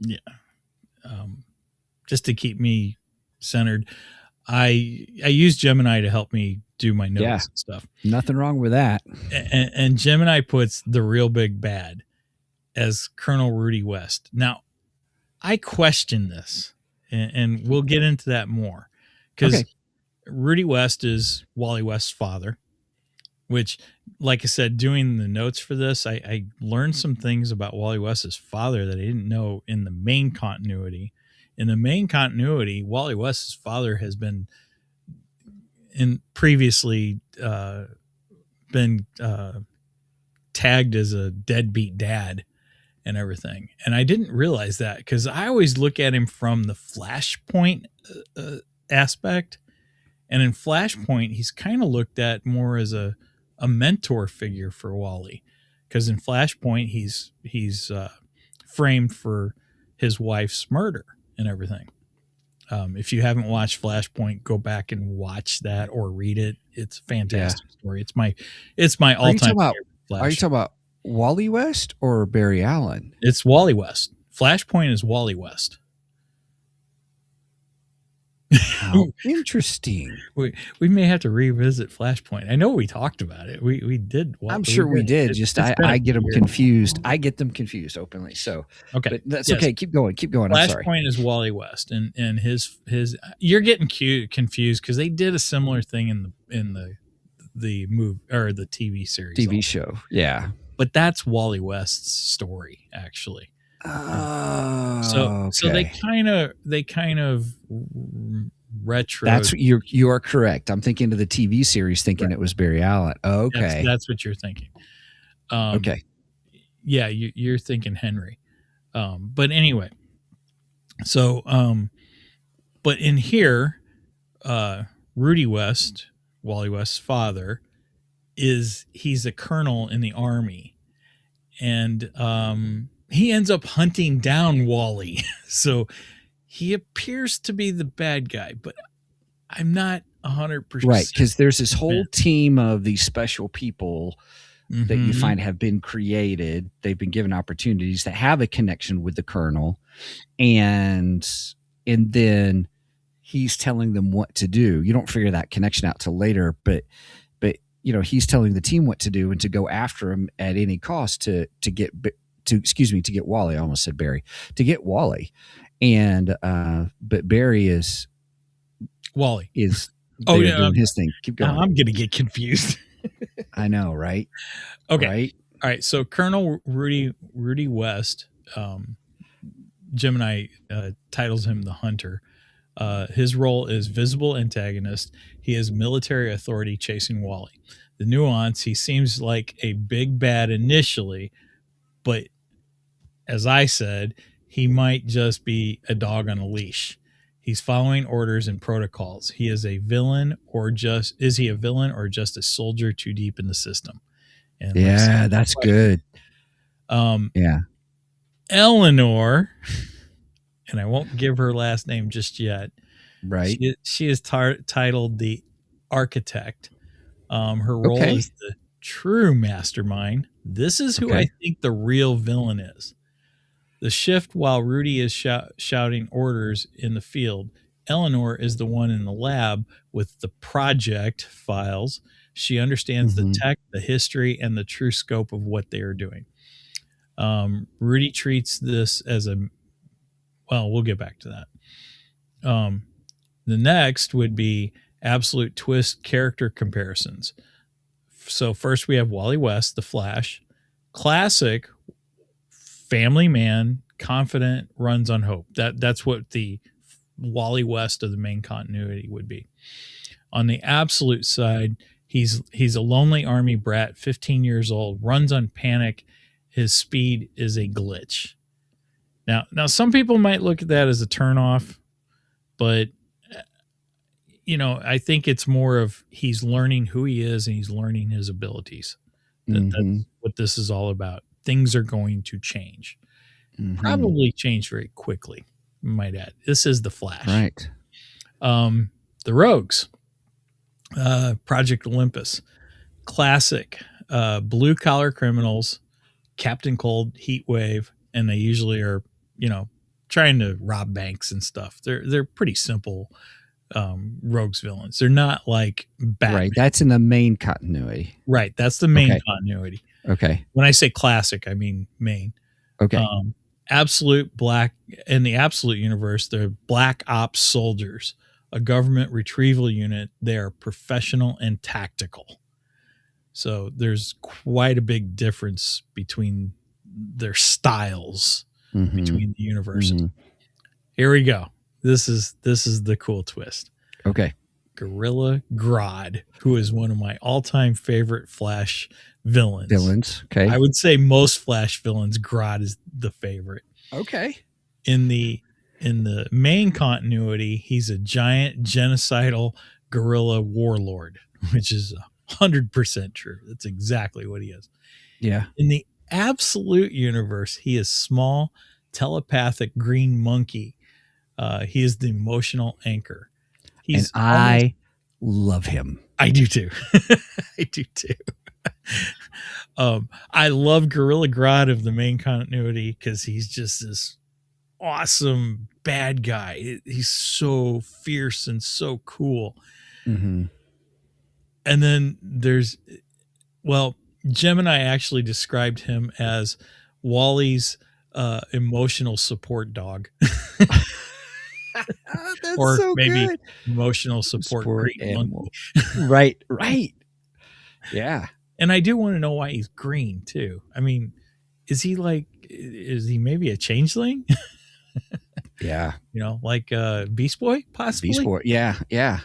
Yeah. Just to keep me centered, I use Gemini to help me do my notes Yeah. and stuff. Nothing wrong with that. And Gemini puts the real big bad as Colonel Rudy West. Now, I question this, and we'll get into that more, because Okay. Rudy West is Wally West's father, which, like I said, doing the notes for this, I learned some things about Wally West's father that I didn't know in the main continuity. In the main continuity, Wally West's father has been previously been tagged as a deadbeat dad and everything. And I didn't realize that, because I always look at him from the Flashpoint aspect. And in Flashpoint, he's kind of looked at more as a mentor figure for Wally, because in Flashpoint, he's framed for his wife's murder and everything. If you haven't watched Flashpoint, go back and watch that or read it. It's a fantastic story. It's my all-time favorite Flash. Are you talking about Wally West or Barry Allen? It's Wally West. Flashpoint is Wally West. How interesting. We may have to revisit Flashpoint. I know we talked about it. We did. I'm sure we did. I get them confused. I get them confused openly. So okay, but that's okay. Keep going. I'm sorry. Flashpoint is Wally West, and his you're getting confused because they did a similar thing in the movie or the TV series, TV show. Yeah, but that's Wally West's story actually. So they kind of retro. That's you are correct. I'm thinking of the TV series, thinking it was Barry Allen. Okay, that's what you're thinking. Okay, yeah, you're thinking Henry. But anyway, so but in here, Rudy West, Wally West's father, he's a colonel in the army, and he ends up hunting down Wally. So he appears to be the bad guy, but I'm not 100% right, because there's this whole team of these special people that you Mm-hmm. find have been created. They've been given opportunities that have a connection with the colonel, and then he's telling them what to do. You don't figure that connection out till later, but he's telling the team what to do and to go after him at any cost to get Wally. I almost said Barry. To get Wally. And but Barry is Wally doing his thing. Keep going. I'm gonna get confused. I know, right? Okay. Right? All right. So Colonel Rudy West, Gemini titles him the Hunter. His role is visible antagonist. He is military authority chasing Wally. The nuance: he seems like a big bad initially, but as I said, he might just be a dog on a leash. He's following orders and protocols. He is a villain, or just a soldier too deep in the system? And yeah, that's good. Yeah, Eleanor, and I won't give her last name just yet. right. She is titled the Architect. Her role is the true mastermind. This is who I think the real villain is. The shift while Rudy is shouting orders in the field, Eleanor is the one in the lab with the project files. She understands the tech, the history, and the true scope of what they are doing. Rudy treats this as we'll get back to that. The next would be absolute twist character comparisons. So first we have Wally West, the Flash, classic family man, confident, runs on hope. That's what the Wally West of the main continuity would be. On the absolute side, he's a lonely army brat, 15 years old, runs on panic. His speed is a glitch. Now some people might look at that as a turnoff, but I think it's more of he's learning who he is and he's learning his abilities. That's what this is all about. Things are going to change. Probably change very quickly, I might add. This is the Flash. Right. The Rogues. Project Olympus. Classic. Blue-collar criminals, Captain Cold, Heat Wave, and they usually are, trying to rob banks and stuff. They're pretty simple rogues villains. They're not like Batman. Right. That's in the main continuity. Right. That's the main Okay. continuity. Okay. When I say classic, I mean main. Okay. Absolute Black in the Absolute universe, they're Black Ops soldiers, a government retrieval unit. They are professional and tactical. So there's quite a big difference between their styles between the universes. Here we go. This is the cool twist. Okay. Gorilla Grodd, who is one of my all-time favorite Flash villains. Okay. I would say most Flash villains, Grodd is the favorite. Okay. In the main continuity, he's a giant genocidal gorilla warlord, which is 100% true. That's exactly what he is. Yeah. In the Absolute universe, he is small, telepathic green monkey. He is the emotional anchor. And I love him. I do too. I do too. I love Gorilla Grodd of the main continuity because he's just this awesome bad guy. He's so fierce and so cool. Mm-hmm. And then Gemini actually described him as Wally's emotional support dog. That's or so maybe good. emotional support great animal. monkey. Right. Yeah. And I do want to know why he's green too. I mean, is he maybe a changeling? Yeah. Like Beast Boy, possibly. Beast Boy. Yeah. Yeah.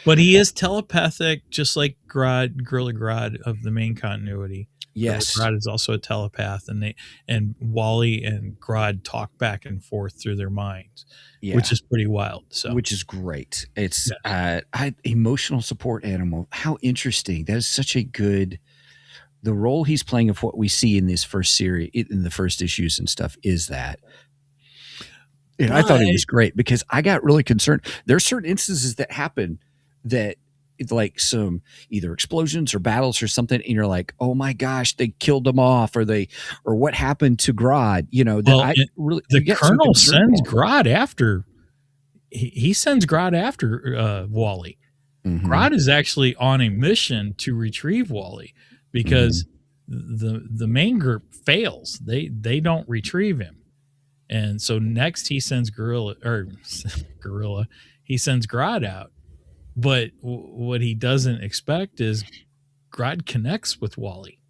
But he is telepathic, just like Gorilla Grodd of the main continuity. Yes. Grodd is also a telepath, and Wally and Grodd talk back and forth through their minds, which is pretty wild. So, which is great. It's emotional support animal. How interesting! That is such a good. The role he's playing of what we see in this first series, in the first issues and stuff, is that. And I thought it was great because I got really concerned. There are certain instances that happen that like some either explosions or battles or something, and you're like, oh my gosh, they killed them off, or what happened to Grodd? The Colonel sends Grodd after he sends Grodd after Wally. Mm-hmm. Grodd is actually on a mission to retrieve Wally because the main group fails. They don't retrieve him. And so next he sends Gorilla. He sends Grodd out. But what he doesn't expect is Grodd connects with Wally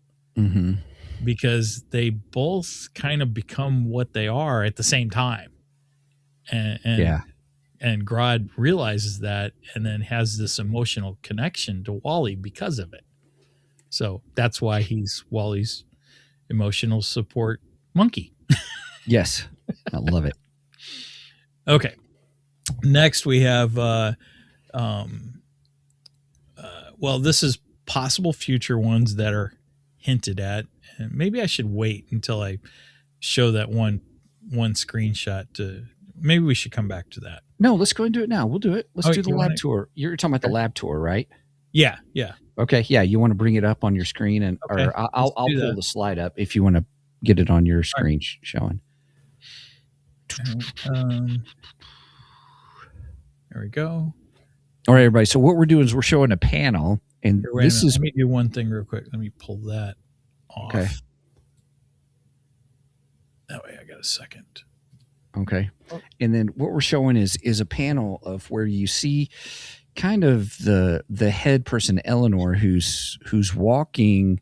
because they both kind of become what they are at the same time. And Grodd realizes that and then has this emotional connection to Wally because of it. So that's why he's Wally's emotional support monkey. Yes. I love it. Okay. Next we have this is possible future ones that are hinted at, and maybe I should wait until I show that one screenshot. Maybe we should come back to that. No, let's go and do it now. We'll do it. Let's do the lab tour. You're talking about the lab tour, right? Yeah. Okay. Yeah. You want to bring it up on your screen, and or I'll pull the slide up if you want to get it on your screen showing. There we go. All right, everybody. So what we're doing is we're showing a panel, and this is. Let me do one thing real quick. Let me pull that off. Okay. That way, I got a second. Okay. And then what we're showing is a panel of where you see kind of the head person, Eleanor, who's walking.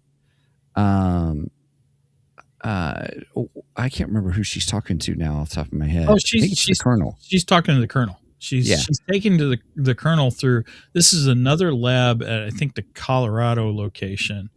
I can't remember who she's talking to now off the top of my head. Oh, she's the Colonel. She's talking to the Colonel. She's taken to the Colonel through. This is another lab at I think the Colorado location.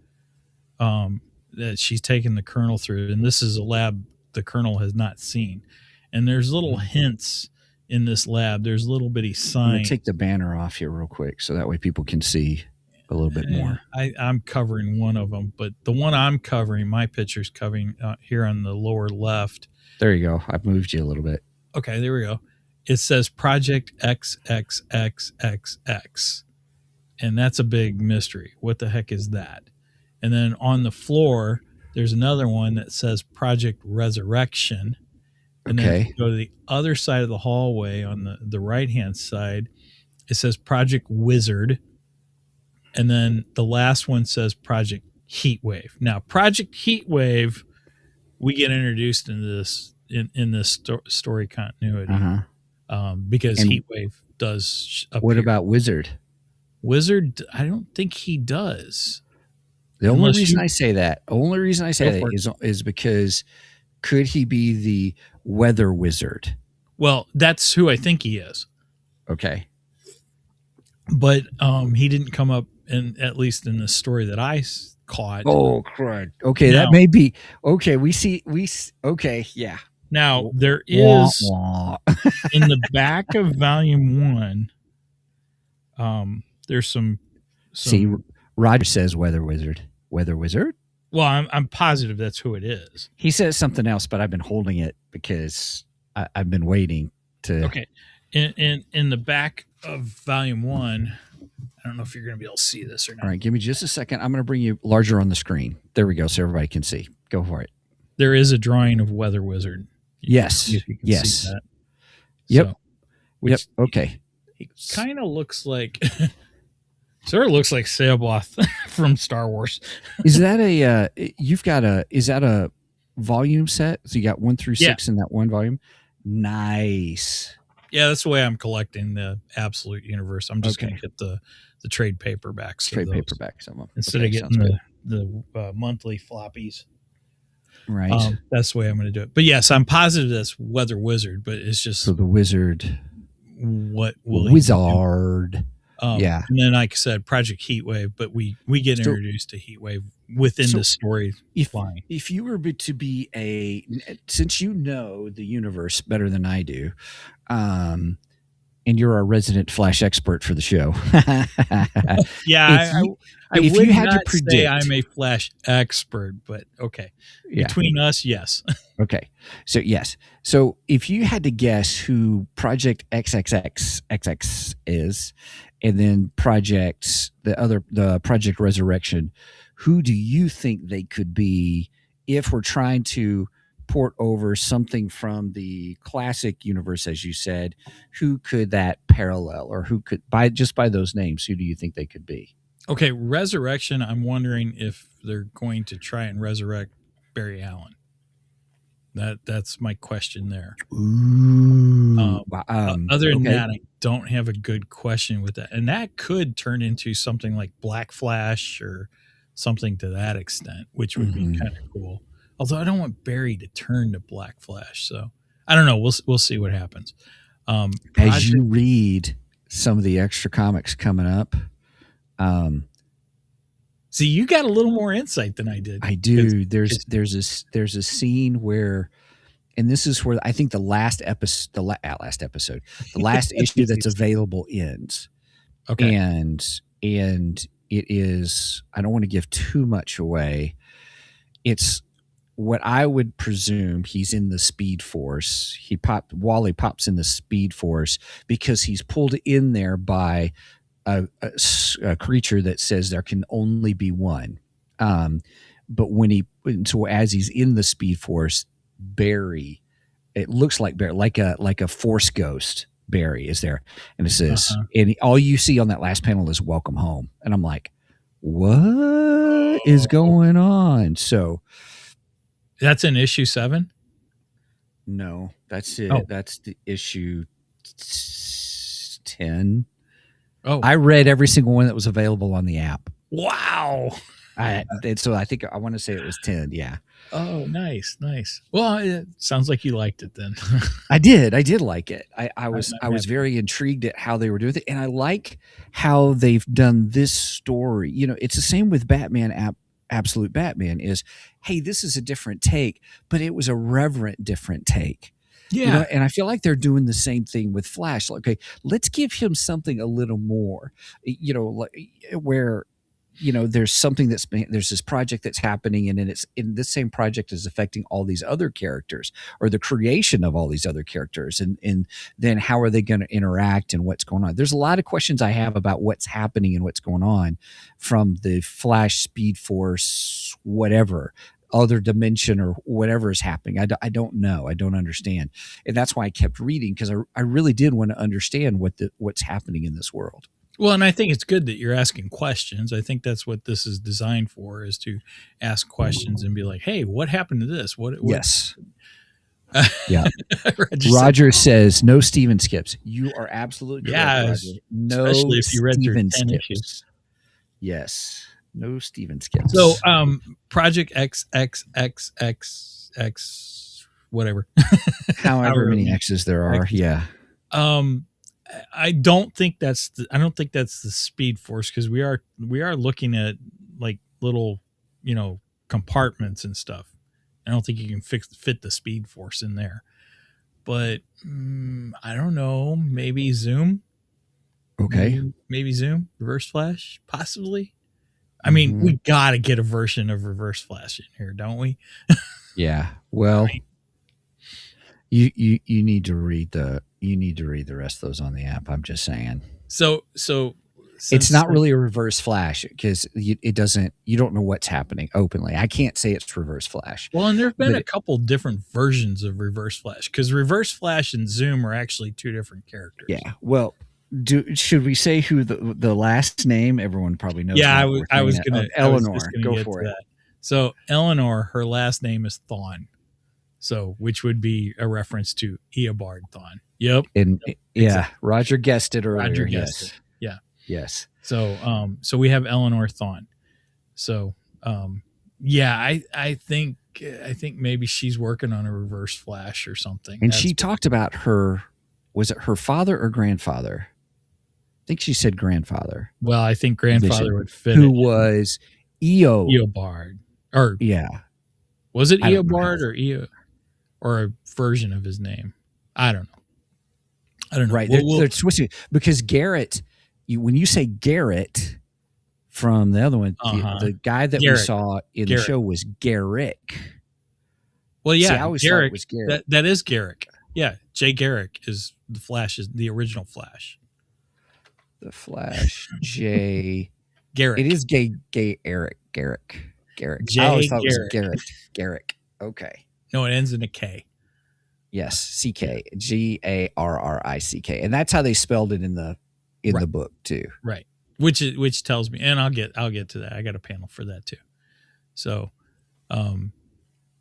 That she's taken the Colonel through, and this is a lab the Colonel has not seen. And there's little hints in this lab. There's little bitty signs. I'm going to take the banner off here real quick so that way people can see a little bit more. I'm covering one of them, but the one I'm covering, my picture's covering here on the lower left. There you go. I've moved you a little bit. Okay, there we go. It says Project XXXXX. And that's a big mystery. What the heck is that? And then on the floor, there's another one that says Project Resurrection. And then if Okay. you go to the other side of the hallway on the right-hand side, it says Project Wizard. And then the last one says Project Heatwave. Now, Project Heatwave, we get introduced into this in this story continuity because And Heatwave does appear. what about Wizard? Wizard? I don't think he does. The only Unless reason you- I say that Go for it. is because could he be the weather wizard? Well, that's who I think he is. Okay. But he didn't come up at least in the story that I caught. Oh, crud. Okay, Now- that may be okay. Okay, yeah. Now there is Wah, wah. in the back of volume 1. There's some. See, Roger says weather wizard. Weather wizard. Well, I'm positive that's who it is. He says something else, but I've been holding it because I've been waiting to. Okay, in the back of volume 1, I don't know if you're going to be able to see this or not. All right, give me just a second. I'm going to bring you larger on the screen. There we go, so everybody can see. Go for it. There is a drawing of Weather Wizard. Yes. If you can Yes. see that. Yep. So, Yep. Okay. He kind of looks like, sort of looks like Sailboth from Star Wars. Is that is that a volume set? So you got 1 through 6 in that one volume? Nice. Yeah, that's the way I'm collecting the Absolute Universe. I'm just going to get the trade paperbacks. Trade paperback, some of them. Instead of getting the monthly floppies. Right. That's the way I'm going to do it. But yes, I'm positive that's Weather Wizard, but it's just So the wizard. what will he do? Wizard. Yeah. And then, like I said, Project Heatwave, but we get introduced to Heatwave within the story line. If you were to be since you know the universe better than I do, and you're our resident Flash expert for the show. Yeah, I if would you had to not predict, say I'm a Flash expert, but okay. Yeah. Between us, yes. Okay. So yes. So if you had to guess who Project XXX is, and then the Project Resurrection, who do you think they could be if we're trying to port over something from the classic universe, as you said? Who could that parallel, or who could by those names? Who do you think they could be? Okay, Resurrection. I'm wondering if they're going to try and resurrect Barry Allen. That's my question there. Ooh. Other than that, I don't have a good question with that, and that could turn into something like Black Flash or something to that extent, which would be kind of cool. Although I don't want Barry to turn to Black Flash, so I don't know. We'll see what happens. As you read some of the extra comics coming up, see, you got a little more insight than I did. I do. There's a scene where, and this is where I think the last issue that's available ends. Okay, and it is. I don't want to give too much away. It's what I would presume he's in the Speed Force. Wally pops in the Speed Force because he's pulled in there by a creature that says there can only be one. But so as he's in the Speed Force, Barry, it looks like Barry, like a Force ghost. Barry is there, and it says, and all you see on that last panel is "Welcome Home," and I'm like, what is going on? So that's in issue 7. No, that's it. Oh. That's the issue 10. Oh, I read every single one that was available on the app. wow. So I think I want to say it was 10. Yeah. Oh, nice. Well, it sounds like you liked it then. I did like it. I was very intrigued at how they were doing it, and I like how they've done this story. You know, it's the same with Batman. Absolute Batman is, hey, this is a different take, but it was a reverent different take. Yeah. You know, and I feel like they're doing the same thing with Flash. Like, okay, let's give him something a little more. You know, like, where, you know, there's this project that's happening, and then it's in this same project is affecting all these other characters, or the creation of all these other characters, and then how are they going to interact and what's going on? There's a lot of questions I have about what's happening and what's going on from the Flash, Speed Force, whatever. other dimension or whatever is happening. I don't know. I don't understand. And that's why I kept reading, because I really did want to understand what's happening in this world. Well, and I think it's good that you're asking questions. I think that's what this is designed for, is to ask questions and be like, hey, what happened to this? What Yes. Yeah. Roger says no Steven skips. You are absolutely correct, Yeah, Roger. No, especially if you read through Steven 10 skips. issues. Yes. No Steven skips. So, Project XXXXX, whatever. However many X's there are. X's. Yeah. I don't think that's the Speed Force, because we are looking at like little, compartments and stuff. I don't think you can fit the Speed Force in there, but I don't know. Maybe Zoom. Okay. Maybe Zoom, Reverse Flash, possibly. I mean, we got to get a version of Reverse Flash in here, don't we? Yeah. Well, you need to read the rest of those on the app. I'm just saying. So it's not really a Reverse Flash, because it doesn't. You don't know what's happening openly. I can't say it's Reverse Flash. Well, and there've been a couple different versions of Reverse Flash, because Reverse Flash and Zoom are actually two different characters. Yeah. Well, should we say who the last name? Everyone probably knows. Yeah, I was gonna Eleanor. Go for it. That. So Eleanor, her last name is Thawne, so which would be a reference to Eobard Thawne. Yep. And yep. Yeah, exactly. Roger guessed it earlier. Roger guessed it. Yeah. Yes. So we have Eleanor Thawne. So yeah, I think maybe she's working on a Reverse Flash or something. And she talked about was it her father or grandfather? I think she said grandfather. Well, I think grandfather would fit. Who was Eobard? Or was it Eobard or a version of his name? I don't know. Right. They're switching, because Garrett, when you say Garrett from the other one, the guy that we saw in the show was Garrick. Well, yeah, See, I always thought it was Garrick. That is Garrick. Yeah, Jay Garrick is the Flash, is the original Flash. The Flash, Jay Garrick. It is Garrick. Jay I always thought Garrick. it was Garrick. Okay. No, it ends in a K. Yes, CK, GARRICK, and that's how they spelled it in the book too. Right. Which tells me, and I'll get to that. I got a panel for that too. So,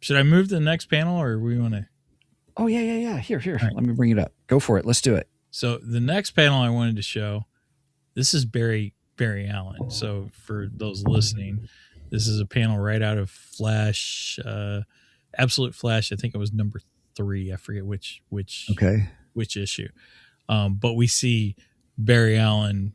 should I move to the next panel, or we want to? Oh yeah. Here. Right. Let me bring it up. Go for it. Let's do it. So the next panel I wanted to show, this is Barry Allen. So for those listening, this is a panel right out of Flash, Absolute Flash. I think it was number 3. I forget which issue. But we see Barry Allen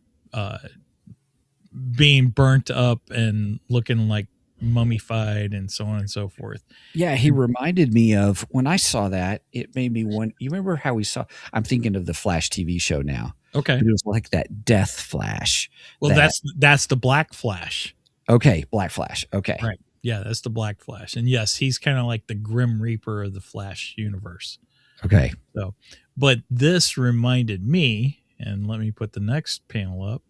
being burnt up and looking like mummified and so on and so forth. Yeah, he reminded me of, when I saw that, it made me you remember how I'm thinking of the Flash TV show now. Okay. It was like that Death Flash. Well, that's the Black Flash. Okay, Black Flash. Okay. Right. Yeah, that's the Black Flash. And yes, he's kind of like the Grim Reaper of the Flash universe. Okay. So, but this reminded me, and let me put the next panel up,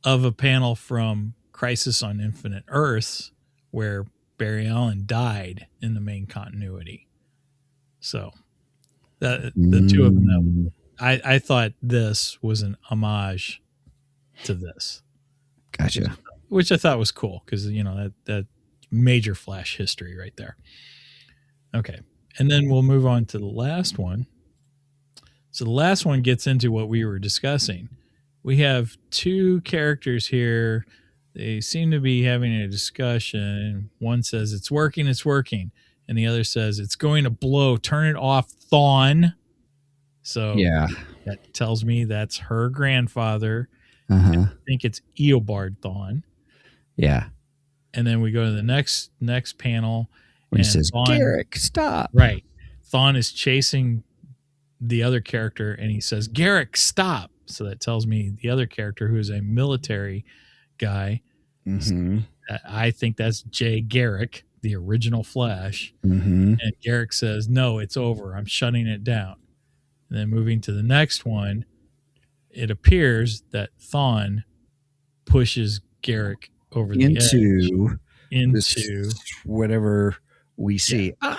of a panel from Crisis on Infinite Earths, where Barry Allen died in the main continuity. So the two of them, I thought this was an homage to this. Gotcha. Which I thought was cool, because that major Flash history right there. Okay, and then we'll move on to the last one. So the last one gets into what we were discussing. We have 2 characters here. They seem to be having a discussion. One says it's working, and the other says it's going to blow. Turn it off, Thawne. So that tells me that's her grandfather. I think it's Eobard Thawne. Yeah. And then we go to the next panel. When he says, Garrick, stop. Right. Thawne is chasing the other character, and he says, Garrick, stop. So that tells me the other character, who is a military guy, I think that's Jay Garrick, the original Flash. And Garrick says, no, it's over. I'm shutting it down. And then moving to the next one, it appears that Thawne pushes Garrick over the edge. into whatever we see. Yeah.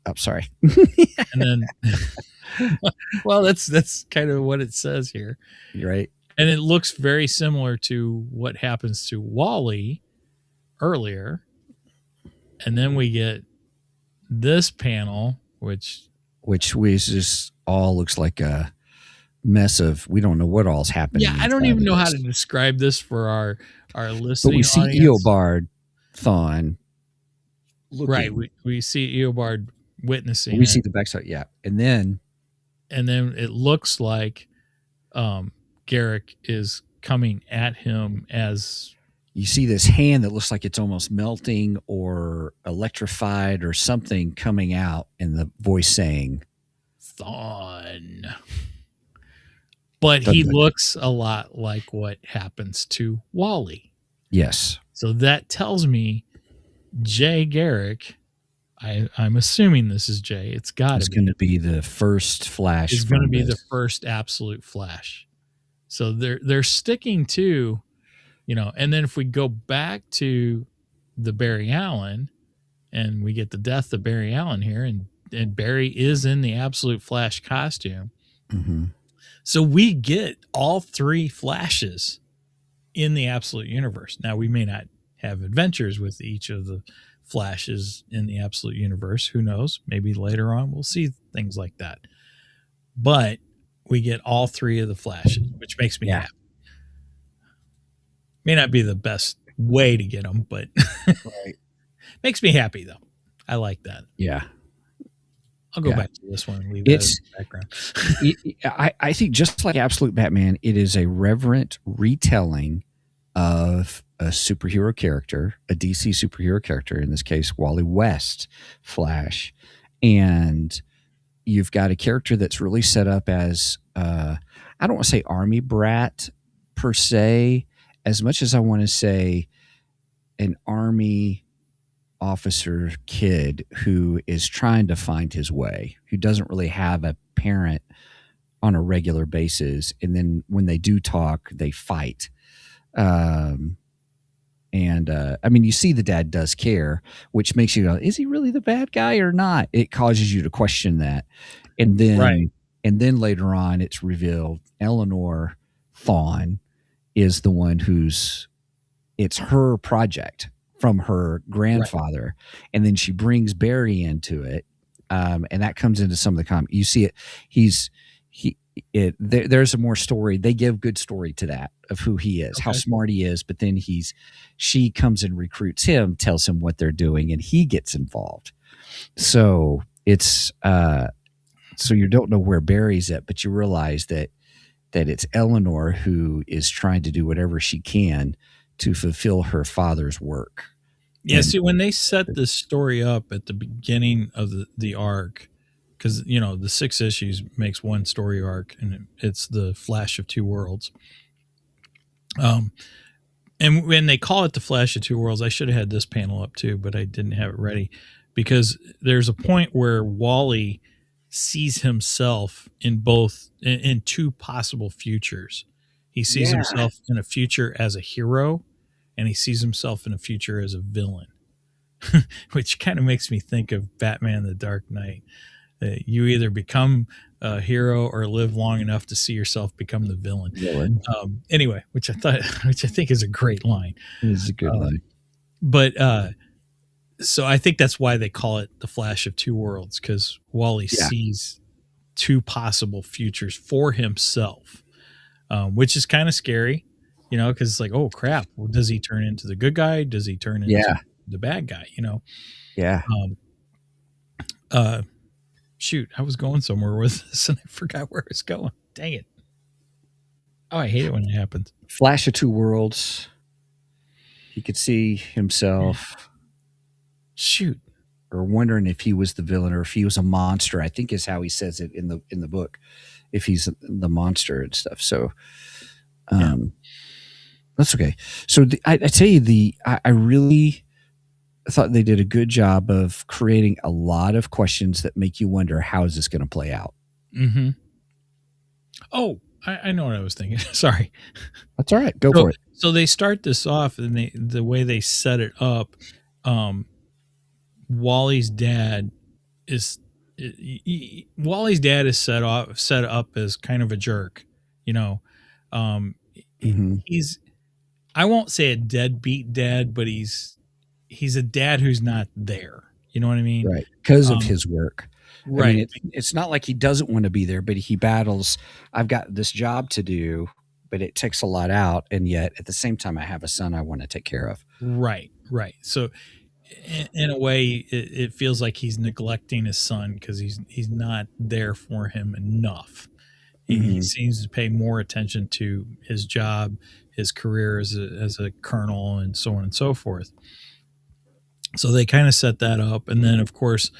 I'm sorry. And then, well, that's kind of what it says here. You're right. And it looks very similar to what happens to Wally earlier. And then we get this panel, which just all looks like a mess of, we don't know what all's happening. Yeah, I don't even know how to describe this for our listening. But we see audience. Eobard Thawne. Right. We see Eobard witnessing. We see the backside, yeah. And then it looks like Garrick is coming at him as you see this hand that looks like it's almost melting or electrified or something coming out, and the voice saying Thawne. But he looks a lot like what happens to Wally. Yes. So that tells me Jay Garrick, I'm assuming this is Jay. It's got to be. It's going to be the first Flash. It's going to be the first absolute Flash. So they're sticking to, and then if we go back to the Barry Allen and we get the death of Barry Allen here, and Barry is in the absolute Flash costume. Mm-hmm. So we get all three Flashes in the absolute universe. Now, we may not have adventures with each of the Flashes in the absolute universe. Who knows? Maybe later on we'll see things like that. But we get all three of the Flashes, which makes me happy. May not be the best way to get them, but makes me happy, though. I like that. Yeah. I'll go back to this one and leave that in the background. I think just like Absolute Batman, it is a reverent retelling of a superhero character, a DC superhero character, in this case, Wally West Flash. And you've got a character that's really set up as, I don't want to say army brat per se, as much as I want to say an army officer kid who is trying to find his way, who doesn't really have a parent on a regular basis. And then when they do talk, they fight. I mean, you see the dad does care, which makes you go, is he really the bad guy or not? It causes you to question that. And then, and then later on, it's revealed Eleanor Thawne is the one it's her project from her grandfather. And then she brings Barry into it. And that comes into some of the comments. You see it. There's a more story. They give good story to that of who he is, how smart he is. But then she comes and recruits him, tells him what they're doing, and he gets involved. So it's, so you don't know where Barry's at, but you realize that it's Eleanor who is trying to do whatever she can to fulfill her father's work. Yeah, see, when they set this story up at the beginning of the arc, because, the 6 issues makes one story arc, and it's the Flash of Two Worlds. And when they call it the Flash of Two Worlds, I should have had this panel up too, but I didn't have it ready, because there's a point where Wally sees himself in two possible futures. He sees himself in a future as a hero, and he sees himself in a future as a villain, which kind of makes me think of Batman the Dark Knight. You either become a hero or live long enough to see yourself become the villain. Anyway, which I think is a great line. It is a good line. But so I think that's why they call it the Flash of Two Worlds, because Wally sees two possible futures for himself, which is kind of scary, because it's like, oh crap, well, does he turn into the good guy? Does he turn into the bad guy? Yeah. Shoot, I was going somewhere with this and I forgot where I was going. Dang it. Oh, I hate it when it happens. Flash of Two Worlds. He could see himself. Shoot. Or wondering if he was the villain or if he was a monster, I think is how he says it in the book. If he's the monster and stuff. So that's okay. So I tell you, I really thought they did a good job of creating a lot of questions that make you wonder, how is this going to play out? Mm-hmm. Oh, I know what I was thinking. Sorry. That's all right. Go So, for it. so they start this off, and the way they set it up, um, Wally's dad is Wally's dad is set up as kind of a jerk, you know. Um, Mhm. he's I won't say a deadbeat dad, but he's a dad who's not there. You know what I mean? Right. Because of Um, his work. I mean, right. it's not like he doesn't want to be there, but he battles. I've got this job to do, but it takes a lot out, and yet at the same time, I have a son I want to take care of. Right. Right. So in a way, it feels like he's neglecting his son because he's not there for him enough. He Mhm. seems to pay more attention to his job, his career as a colonel, and so on and so forth. So they kind of set that up, and then of course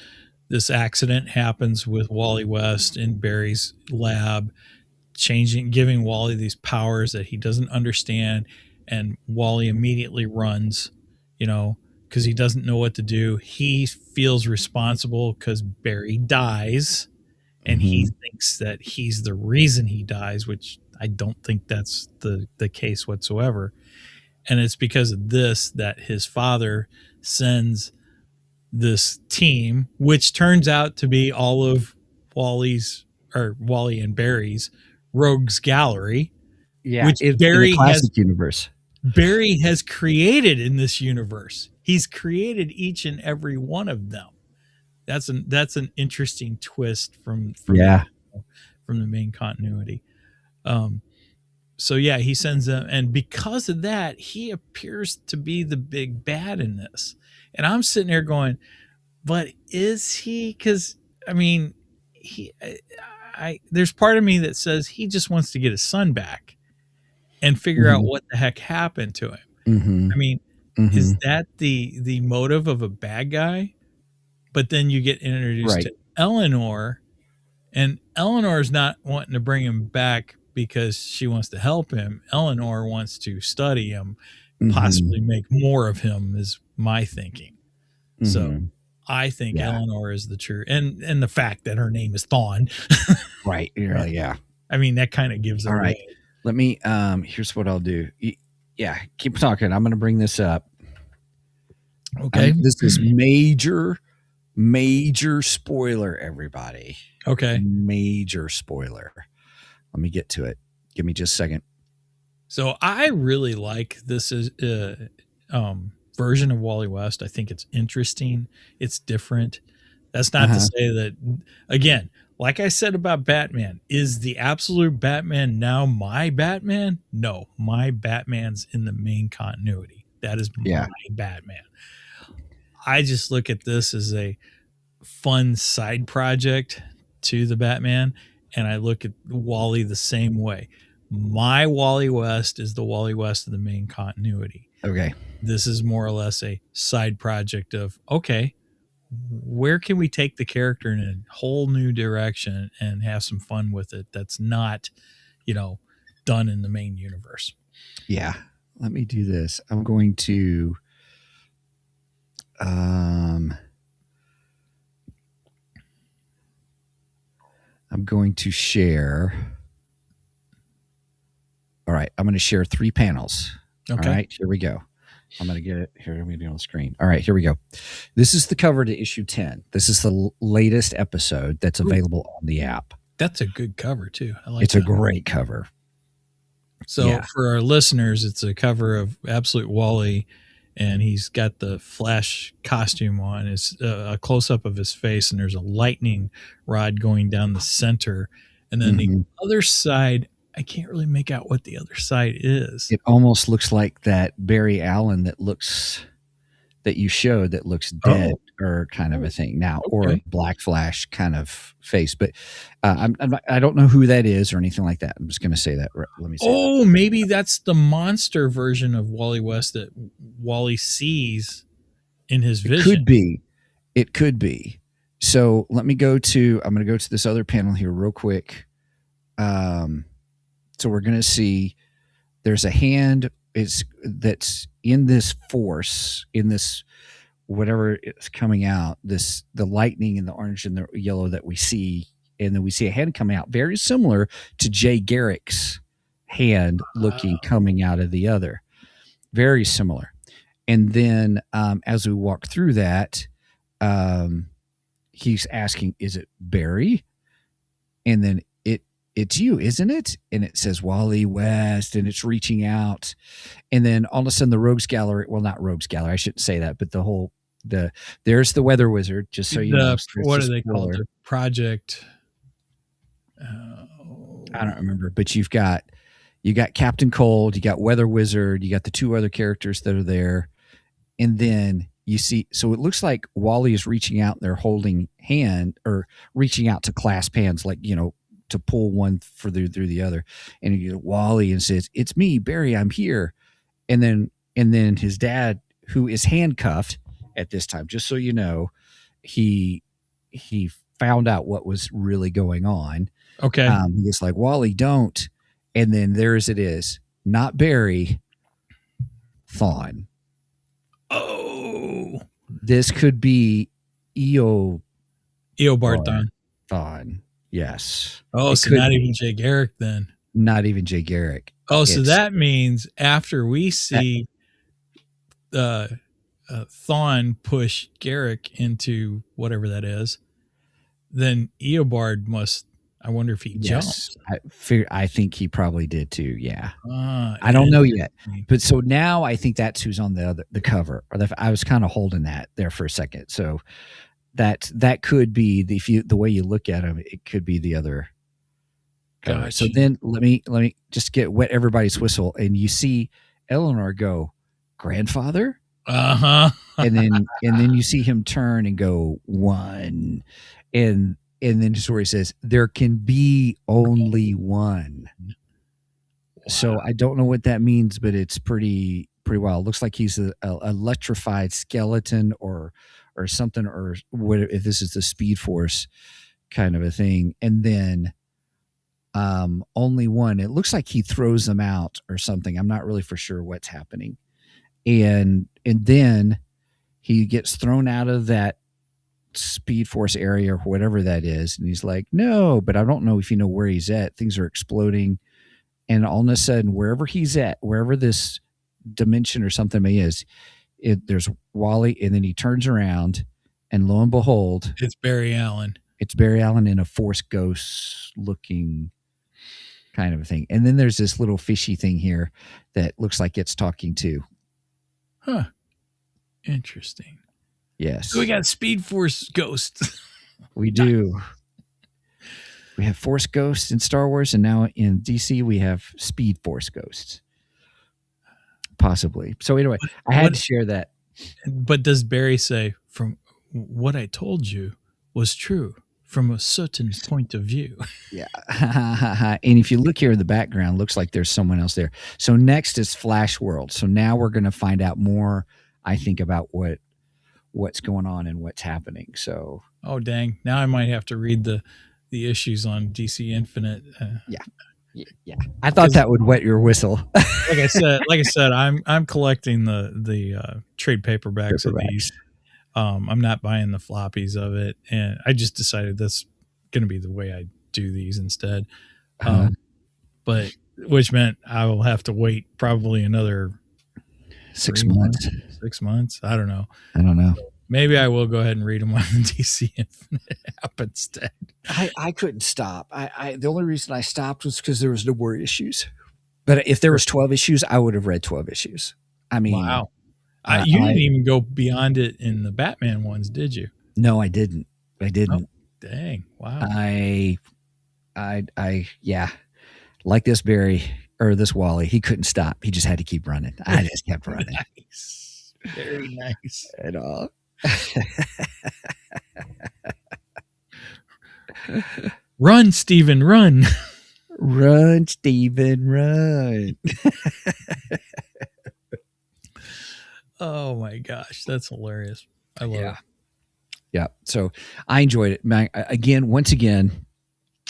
this accident happens with Wally West in Barry's lab, giving Wally these powers that he doesn't understand, and Wally immediately runs, you know, because he doesn't know what to do. He feels responsible because Barry dies, and he Mhm. thinks that he's the reason he dies, which I don't think that's the case whatsoever. And it's because of this that his father sends this team, which turns out to be all of Wally and Barry's rogues gallery, Yeah, which in the classic universe. Barry has created in this universe. He's created each and every one of them. That's an interesting twist Yeah. from the main continuity. Um, so yeah, he sends them, and because of that, he appears to be the big bad in this. And I'm sitting there going, but is he? Because I mean, he, there's part of me that says he just wants to get his son back and figure out Mhm. what the heck happened to him. Mhm. I mean, is Mhm. that the motive of a bad guy? But then you get introduced Right. to Eleanor, and Eleanor's not wanting to bring him back because she wants to help him. Eleanor wants to study him, possibly Mhm. make more of him, is my thinking. So Mhm. I think Yeah. Eleanor is the true, and the fact that her name is Thawne. Right. Yeah. I mean, that kind of gives it All right. away. Let me here's what I'll do. Yeah, keep talking. I'm going to bring this up. Okay. This is major spoiler, everybody. Okay. Major spoiler. Let me get to it. Give me just a second. So I really like this version of Wally West. I think it's interesting. It's different. That's not to Uh-huh. say that, again, like I said about Batman, is the absolute Batman now my Batman? No, my Batman's in the main continuity. That is my Yeah. Batman. I just look at this as a fun side project to the Batman, and I look at Wally the same way. My Wally West is the Wally West of the main continuity. Okay. This is more or less a side project of, okay, where can we take the character in a whole new direction and have some fun with it that's not, done in the main universe. Yeah. Let me do this. I'm going to share. All right. I'm going to share 3 panels. Okay. All right. Here we go. I'm going to get it. Here, let me do it on the screen. All right. Here we go. This is the cover to issue 10. This is the latest episode that's available on the app. That's a good cover too. I like It's that. a great cover. So Yeah. for our listeners, it's a cover of Absolute Wally, and he's got the Flash costume on. It's a close up of his face, and there's a lightning rod going down the center. And then the other side, I can't really make out what the other side is. It almost looks like that Barry Allen that you showed that looks dead or kind of a thing now, or a Okay. Black Flash kind of face. But I don't know who that is or anything like that. I'm just going to say that. Let me say that. Maybe that's the monster version of Wally West that Wally sees in his It vision. could be. It could be. So I'm going to go to this other panel here real quick. So we're going to see there's a hand that's in this force, in this whatever is coming out, the lightning and the orange and the yellow that we see and then we see a hand coming out, very similar to Jay Garrick's hand looking coming out of the other, very similar. And then as we walk through that, he's asking, "Is it Barry?" And then it's you, isn't it? And it says Wally West, and it's reaching out. And then all of a sudden the Rogues Gallery, well, not Rogues Gallery, I shouldn't say that, but there's the Weather Wizard, just so you know. What do they call it? The project. I don't remember, but you got Captain Cold, you got Weather Wizard, you got the two other characters that are there. And then you see, so it looks like Wally is reaching out, and they're holding hand or reaching out to clasp hands, like, to pull one through the other. And you get Wally and says, "It's me, Barry, I'm here." And then his dad, who is handcuffed at this time, just so you know, he found out what was really going on. Okay. He's like, "Wally, don't." And then it is, not Barry, Thawne. Oh, this could be Eobard Thawne. Yes. Oh, so not even Jay Garrick then. Not even Jay Garrick. Oh, so that means after we see Thawne push Garrick into whatever that is, then Eobard must. I wonder if he jumped. I think he probably did too. Yeah. I don't know yet, but so now I think that's who's on the cover. Or I was kind of holding that there for a second. So that could be the way you look at him, it could be the other cover. Gotcha. So then let me just wet everybody's whistle, and you see Eleanor go, "Grandfather?" Uh-huh. and then you see him turn and go, "One." And then the story says, "There can be only one." Wow. So I don't know what that means, but it's pretty wild. It looks like he's a electrified skeleton or something, or what if this is the Speed Force kind of a thing. And then only one. It looks like he throws them out or something. I'm not really for sure what's happening. And then he gets thrown out of that Speed Force area or whatever that is, and he's like, "No, but I don't know if you know where he's at. Things are exploding." And all of a sudden, wherever he's at, wherever this dimension or something is, there's Wally, and then he turns around, and lo and behold, it's Barry Allen. It's Barry Allen in a Force Ghost looking kind of a thing. And then there's this little fishy thing here that looks like it's talking too. Huh. Interesting. Yes. So we got Speed Force Ghost. We do. We have Force Ghosts in Star Wars, and now in DC we have Speed Force Ghosts. Possibly. So anyway, I had to share that. But does Barry say, "From what I told you was true from a certain point of view"? Yeah. And if you look here in the background, looks like there's someone else there. So next is Flash World. So now we're going to find out more, I think, about what's going on and what's happening. So, oh dang! Now I might have to read the issues on DC Infinite. Yeah. I thought that would wet your whistle. like I said, I'm collecting the trade paperbacks of these. I'm not buying the floppies of it, and I just decided that's going to be the way I do these instead. But which meant I will have to wait probably another 6 months. 6 months. I don't know. Maybe I will go ahead and read them on the DC Infinite app instead. I couldn't stop. The only reason I stopped was because there was no more issues. But if there was 12 issues, I would have read 12 issues. I mean, wow. You didn't even go beyond it in the Batman ones, did you? No, I didn't. Oh, dang. Wow. Yeah. Like this Barry or this Wally, he couldn't stop. He just had to keep running. I just kept running. Nice. Very nice. At all. Run, Steven, run. Run, Steven, run. Oh my gosh, that's hilarious. I love it. Yeah. So I enjoyed it. Once again,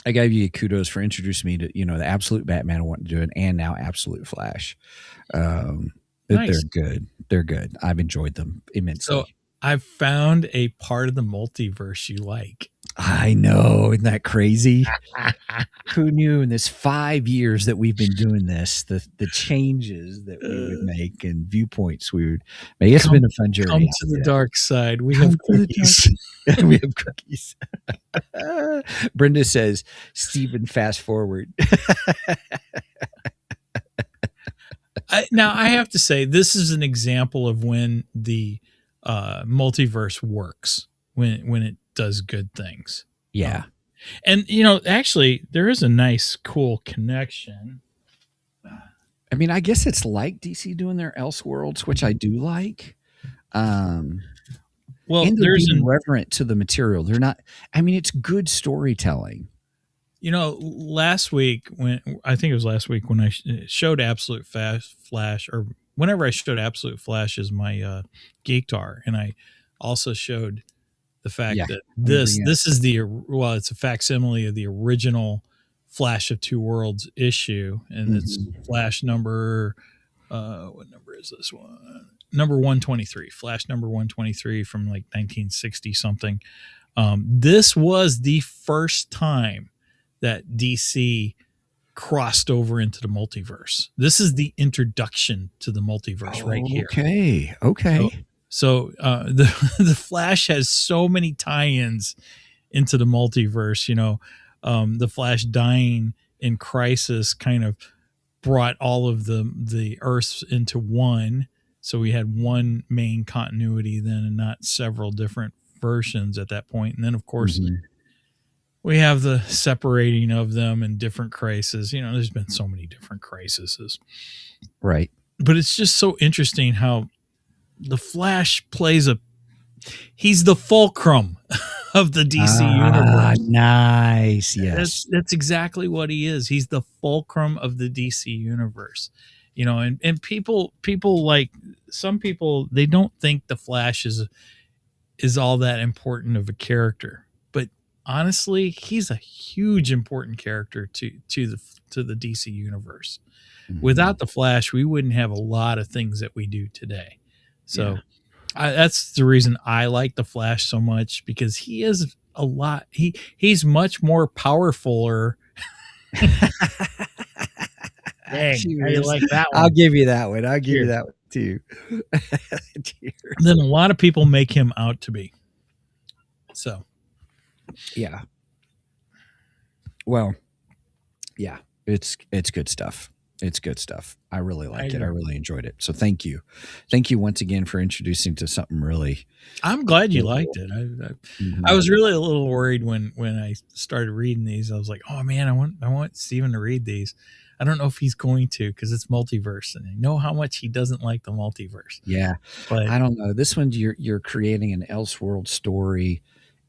I gave you kudos for introducing me to, the absolute Batman I want to do it, and now absolute Flash. Nice. They're good. They're good. I've enjoyed them immensely. So I've found a part of the multiverse you like. I know, isn't that crazy? Who knew in this 5 years that we've been doing this, the changes that we would make and viewpoints we would make. It's been a fun journey. Come to the dark side. We Come have to the cookies. we have cookies. Brenda says, Stephen, fast forward. Now, I have to say, this is an example of when the multiverse works, when it does good things. Yeah. And, actually, there is a nice, cool connection. I mean, I guess it's like DC doing their Elseworlds, which I do like. Well, and they're there's being reverent to the material. They're not. I mean, it's good storytelling. Last week when I showed Absolute Flash, or whenever I showed Absolute Flash as my Geektar, and I also showed the fact that this is it's a facsimile of the original Flash of Two Worlds issue, and it's Flash number what number is this one? Number 123, Flash number 123 from like 1960 something. This was the first time that DC crossed over into the multiverse. This is the introduction to the multiverse right here. Okay. So the Flash has so many tie-ins into the multiverse. The Flash dying in Crisis kind of brought all of the Earths into one. So we had one main continuity then, and not several different versions at that point. And then, of course, we have the separating of them in different crises. There's been so many different crises. Right. But it's just so interesting how the Flash he's the fulcrum of the DC universe. Nice. Yes. That's exactly what he is. He's the fulcrum of the DC universe. And people like, some people, they don't think the Flash is all that important of a character. But honestly, he's a huge important character to the DC universe. Without the Flash, we wouldn't have a lot of things that we do today. So that's the reason I like the Flash so much, because he is a lot. He's much more powerful. Dang, how you like that one? I'll give you that one. I'll give you that one too. Then a lot of people make him out to be. So, yeah. Well, yeah, it's good stuff. It's good stuff. I really liked it. I really enjoyed it. So thank you. Thank you once again for introducing to something really. I'm glad you liked it. I was really a little worried when I started reading these. I was like, oh man, I want Steven to read these. I don't know if he's going to, because it's multiverse, and I know how much he doesn't like the multiverse. Yeah, but I don't know. This one, you're creating an Elseworld story,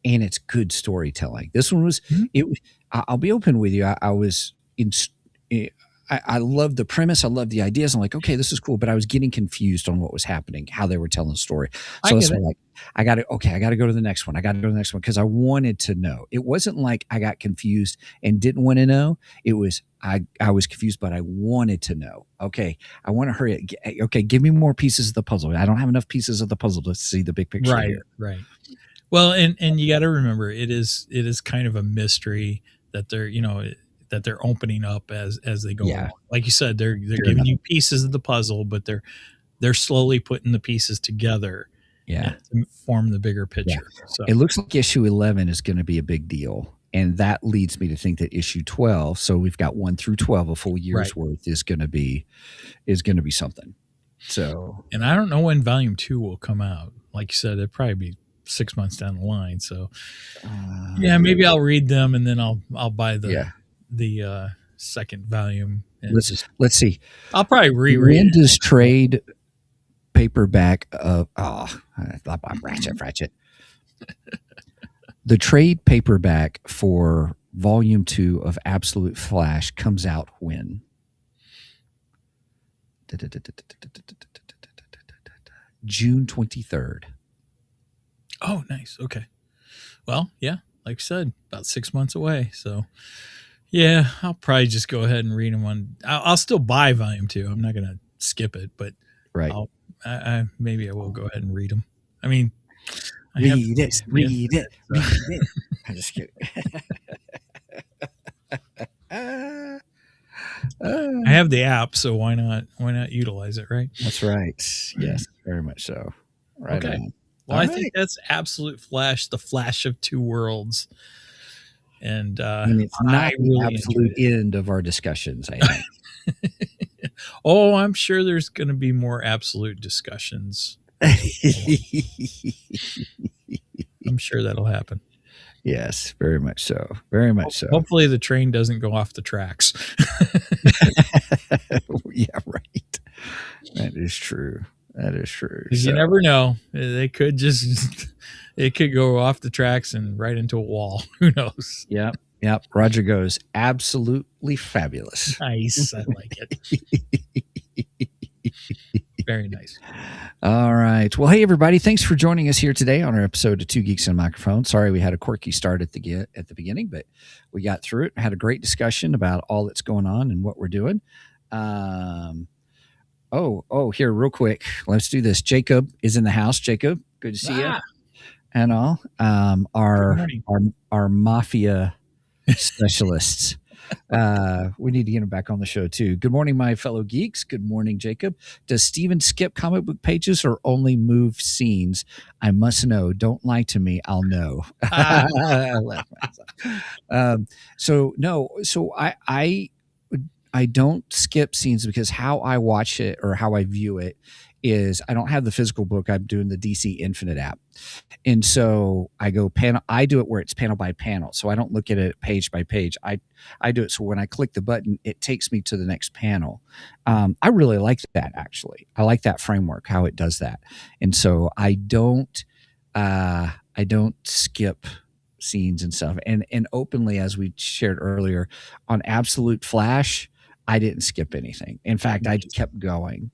and it's good storytelling. This one was. I'll be open with you. I was in. I love the premise. I love the ideas. I'm like, okay, this is cool, but I was getting confused on what was happening, how they were telling the story. So that's like, I got to go to the next one. I got to go to the next one, because I wanted to know. It wasn't like I got confused and didn't want to know. It was I was confused, but I wanted to know. Okay, I want to hurry. Okay, give me more pieces of the puzzle. I don't have enough pieces of the puzzle to see the big picture here. Right. Well, and you got to remember, it is kind of a mystery that they're opening up as they go along. Like you said, they're giving you pieces of the puzzle, but they're slowly putting the pieces together to form the bigger picture. So it looks like issue 11 is going to be a big deal, and that leads me to think that issue 12, so we've got 1 through 12, a full year's worth, is going to be something. So, and I don't know when volume 2 will come out. Like you said, it'd probably be 6 months down the line. So maybe I'll read them, and then I'll buy the second volume. And let's see. I'll probably reread. When does trade paperback of Ratchet? The trade paperback for volume 2 of Absolute Flash comes out when? June 23rd. Oh, nice. Okay. Well, yeah, like I said, about 6 months away. So yeah, I'll probably just go ahead and read them I'll still buy volume 2. I'm not going to skip it, but maybe I will go ahead and read them. I mean, I have Read the it, DC read it, Infinite, read it. I'm just kidding. Uh, I have the app, so why not? Why not utilize it, right? that's right. Yes, very much so. Right Okay. on. Well, All I think right. that's absolute Flash, the Flash of two worlds, and And it's I not the really absolute enjoyed it. end of our discussions, I think. Oh, I'm sure there's going to be more absolute discussions. As I'm sure that'll happen. Yes, very much so. Very much so. Hopefully, the train doesn't go off the tracks. Yeah, right. That is true. That is true. Because you never know. They could just, it could go off the tracks and right into a wall. Who knows? Yep. Yep. Roger goes, absolutely fabulous. Nice. I like it. Very nice. All right. Well, hey, everybody. Thanks for joining us here today on our episode of Two Geeks and a Microphone. Sorry we had a quirky start at the beginning, but we got through it and had a great discussion about all that's going on and what we're doing. Here, real quick. Let's do this. Jacob is in the house. Jacob, good to see you. And all. Our mafia specialists. We need to get him back on the show too. Good morning, my fellow geeks. Good morning, Jacob. Does Steven skip comic book pages or only move scenes? I must know. Don't lie to me. I'll know. I don't skip scenes because how I watch it or how I view it is I don't have the physical book. I'm doing the DC Infinite app. And so I go panel. I do it where it's panel by panel. So I don't look at it page by page. I do it so when I click the button, it takes me to the next panel. I really like that, actually. I like that framework, how it does that. And so I don't skip scenes and stuff. And openly, as we shared earlier, on Absolute Flash, I didn't skip anything. In fact, I kept going.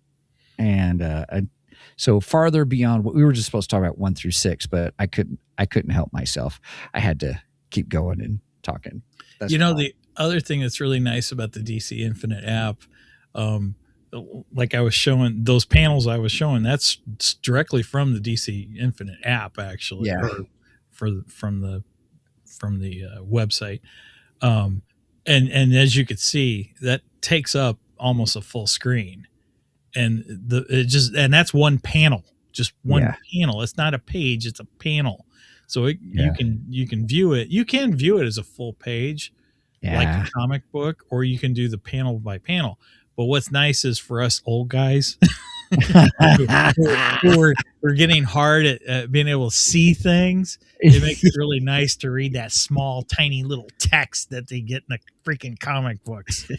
And so farther beyond what we were just supposed to talk about 1 through 6, but I couldn't help myself. I had to keep going and talking. That's the other thing that's really nice about the DC Infinite app, like I was showing those panels I was showing, that's directly from the DC Infinite app, actually, from the website. And as you could see, that takes up almost a full screen. And that's one panel, just one panel. It's not a page; it's a panel. So you can view it. You can view it as a full page, like a comic book, or you can do the panel by panel. But what's nice is for us old guys, we're getting hard at being able to see things. It makes it really nice to read that small, tiny little text that they get in the freaking comic books.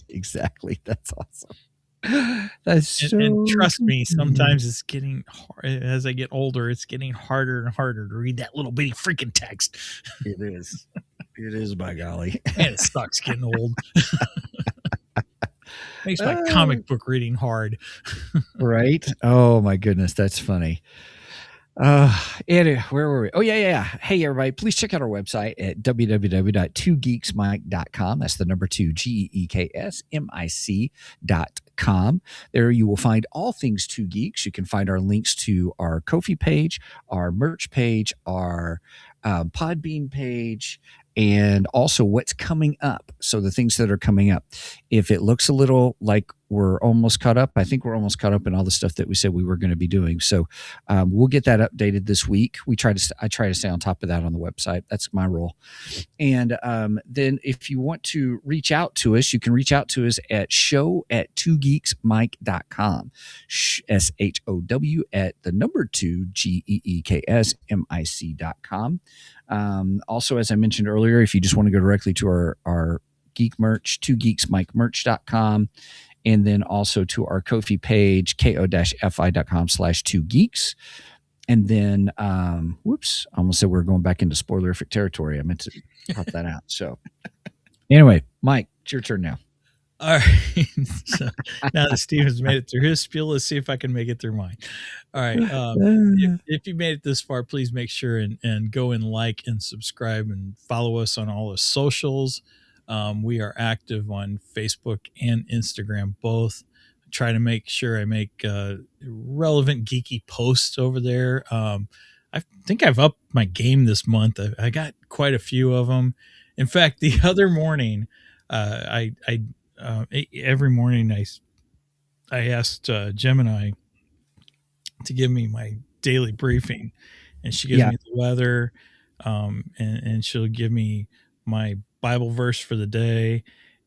Exactly. That's awesome. That's and trust me, sometimes it's getting hard. As I get older, it's getting harder and harder to read that little bitty freaking text. It is, by golly. Man, it sucks getting old. Makes my comic book reading hard. Right? Oh my goodness, that's funny. Anyway, where were we? Oh, yeah. Hey, everybody, please check out our website at www.2geeksmic.com. That's the number 2, GEEKSMIC.com. There you will find all things Two Geeks. You can find our links to our Ko-fi page, our merch page, our Podbean page, and also what's coming up. So the things that are coming up. If it looks a little like we're almost caught up, I think we're almost caught up in all the stuff that we said we were going to be doing. So we'll get that updated this week. I try to stay on top of that on the website. That's my role. And then if you want to reach out to us, you can reach out to us at show@twogeeksmic.com. SHOW at the number 2 GEEKSMIC.com. Also, as I mentioned earlier, if you just want to go directly to our geek merch, 2geeksmicmerch.com, and then also to our Ko-fi page, ko-fi.com/2geeks. And then, I almost said we're going back into spoilerific territory. I meant to pop that out. So anyway, Mike, it's your turn now. All right. So now that Steven's made it through his spiel, let's see if I can make it through mine. All right. If you made it this far, please make sure and go and like and subscribe and follow us on all the socials. We are active on Facebook and Instagram, both. I try to make sure I make relevant geeky posts over there. I think I've upped my game this month. I got quite a few of them. In fact, the other morning, every morning I asked Gemini to give me my daily briefing, and she gives Yeah. me the weather, and she'll give me my Bible verse for the day,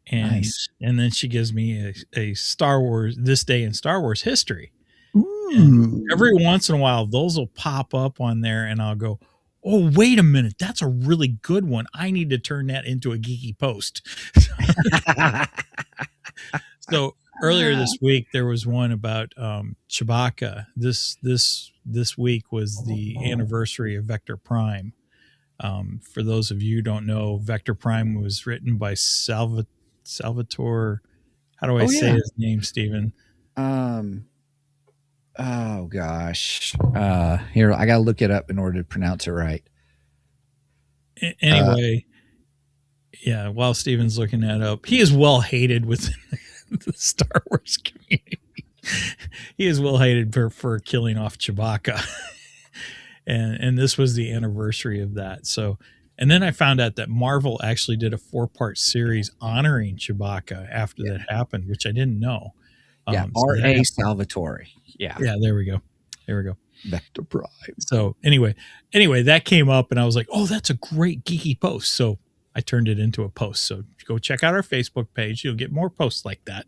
and Nice. and then she gives me a Star Wars this day in Star Wars history. And Ooh. every once in a while, those will pop up on there, and I'll go, "Oh, wait a minute, that's a really good one. I need to turn that into a geeky post." So earlier this week, there was one about Chewbacca. This week was the anniversary of Vector Prime. For those of you who don't know, Vector Prime was written by Salvatore. How do I say yeah. his name, Stephen? Oh gosh. Here, I gotta look it up in order to pronounce it right. Anyway, yeah, while Steven's looking that up, he is well hated within the Star Wars community. He is well hated for killing off Chewbacca. and this was the anniversary of that. So, and then I found out that Marvel actually did a 4-part series honoring Chewbacca after that happened, which I didn't know. Yeah, R.A. Salvatore. Yeah. Yeah, there we go. Vector Prime. So anyway, that came up, and I was like, "Oh, that's a great geeky post." So I turned it into a post. So go check out our Facebook page. You'll get more posts like that.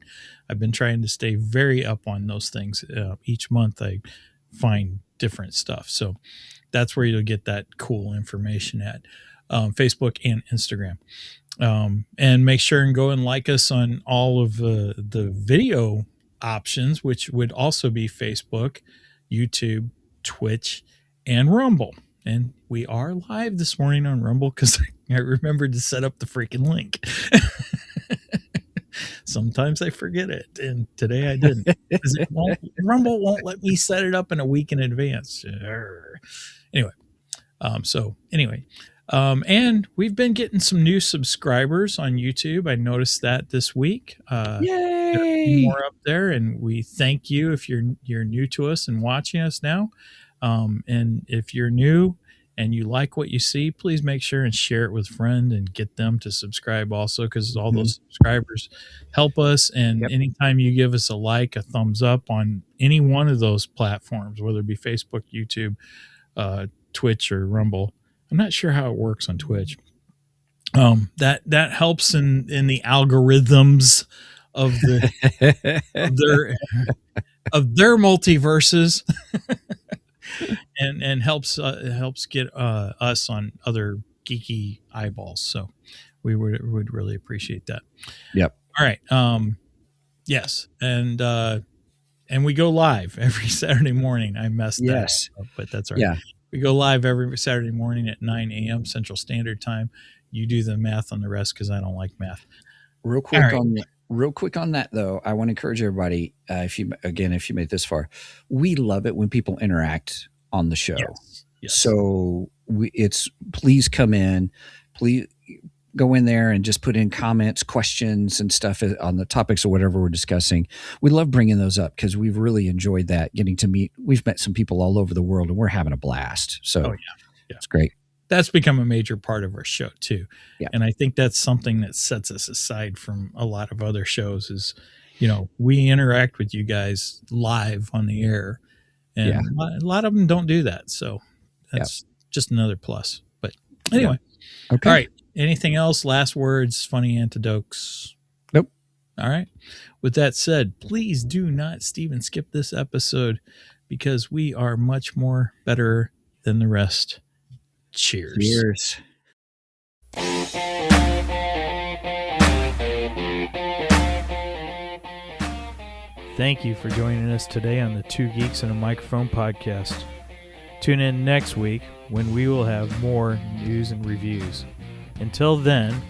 I've been trying to stay very up on those things. Each month I find different stuff. So that's where you'll get that cool information at Facebook and Instagram. And make sure and go and like us on all of the video options, which would also be Facebook, YouTube, Twitch, and Rumble. And we are live this morning on Rumble because I remembered to set up the freaking link. Sometimes I forget it, and today I didn't. Rumble won't let me set it up in a week in advance. Anyway, and we've been getting some new subscribers on YouTube. I noticed that this week. Yay! More up there, and we thank you if you're new to us and watching us now. And if you're new and you like what you see, please make sure and share it with a friend and get them to subscribe also, because all those subscribers help us. And anytime you give us a like, a thumbs up on any one of those platforms, whether it be Facebook, YouTube, Twitch, or Rumble. I'm not sure how it works on Twitch. That helps in the algorithms of their multiverses, and helps get us on other geeky eyeballs. So we would really appreciate that. Yep. All right. Yes, and we go live every Saturday morning. I messed that up, but that's all right. Yeah. We go live every Saturday morning at 9 a.m. Central Standard Time. You do the math on the rest because I don't like math. Real quick on that though, I want to encourage everybody. If you made this far, we love it when people interact on the show. Yes. So please come in, please go in there and just put in comments, questions, and stuff on the topics or whatever we're discussing. We love bringing those up because we've really enjoyed that. We've met some people all over the world, and we're having a blast. So it's great. That's become a major part of our show too. Yeah. And I think that's something that sets us aside from a lot of other shows is, we interact with you guys live on the air, and a lot of them don't do that. So that's just another plus. But anyway, okay. All right. Anything else? Last words, funny antidotes? Nope. All right. With that said, please do not skip this episode, because we are much more better than the rest. Cheers. Cheers. Thank you for joining us today on the Two Geeks and a Microphone podcast. Tune in next week when we will have more news and reviews. Until then,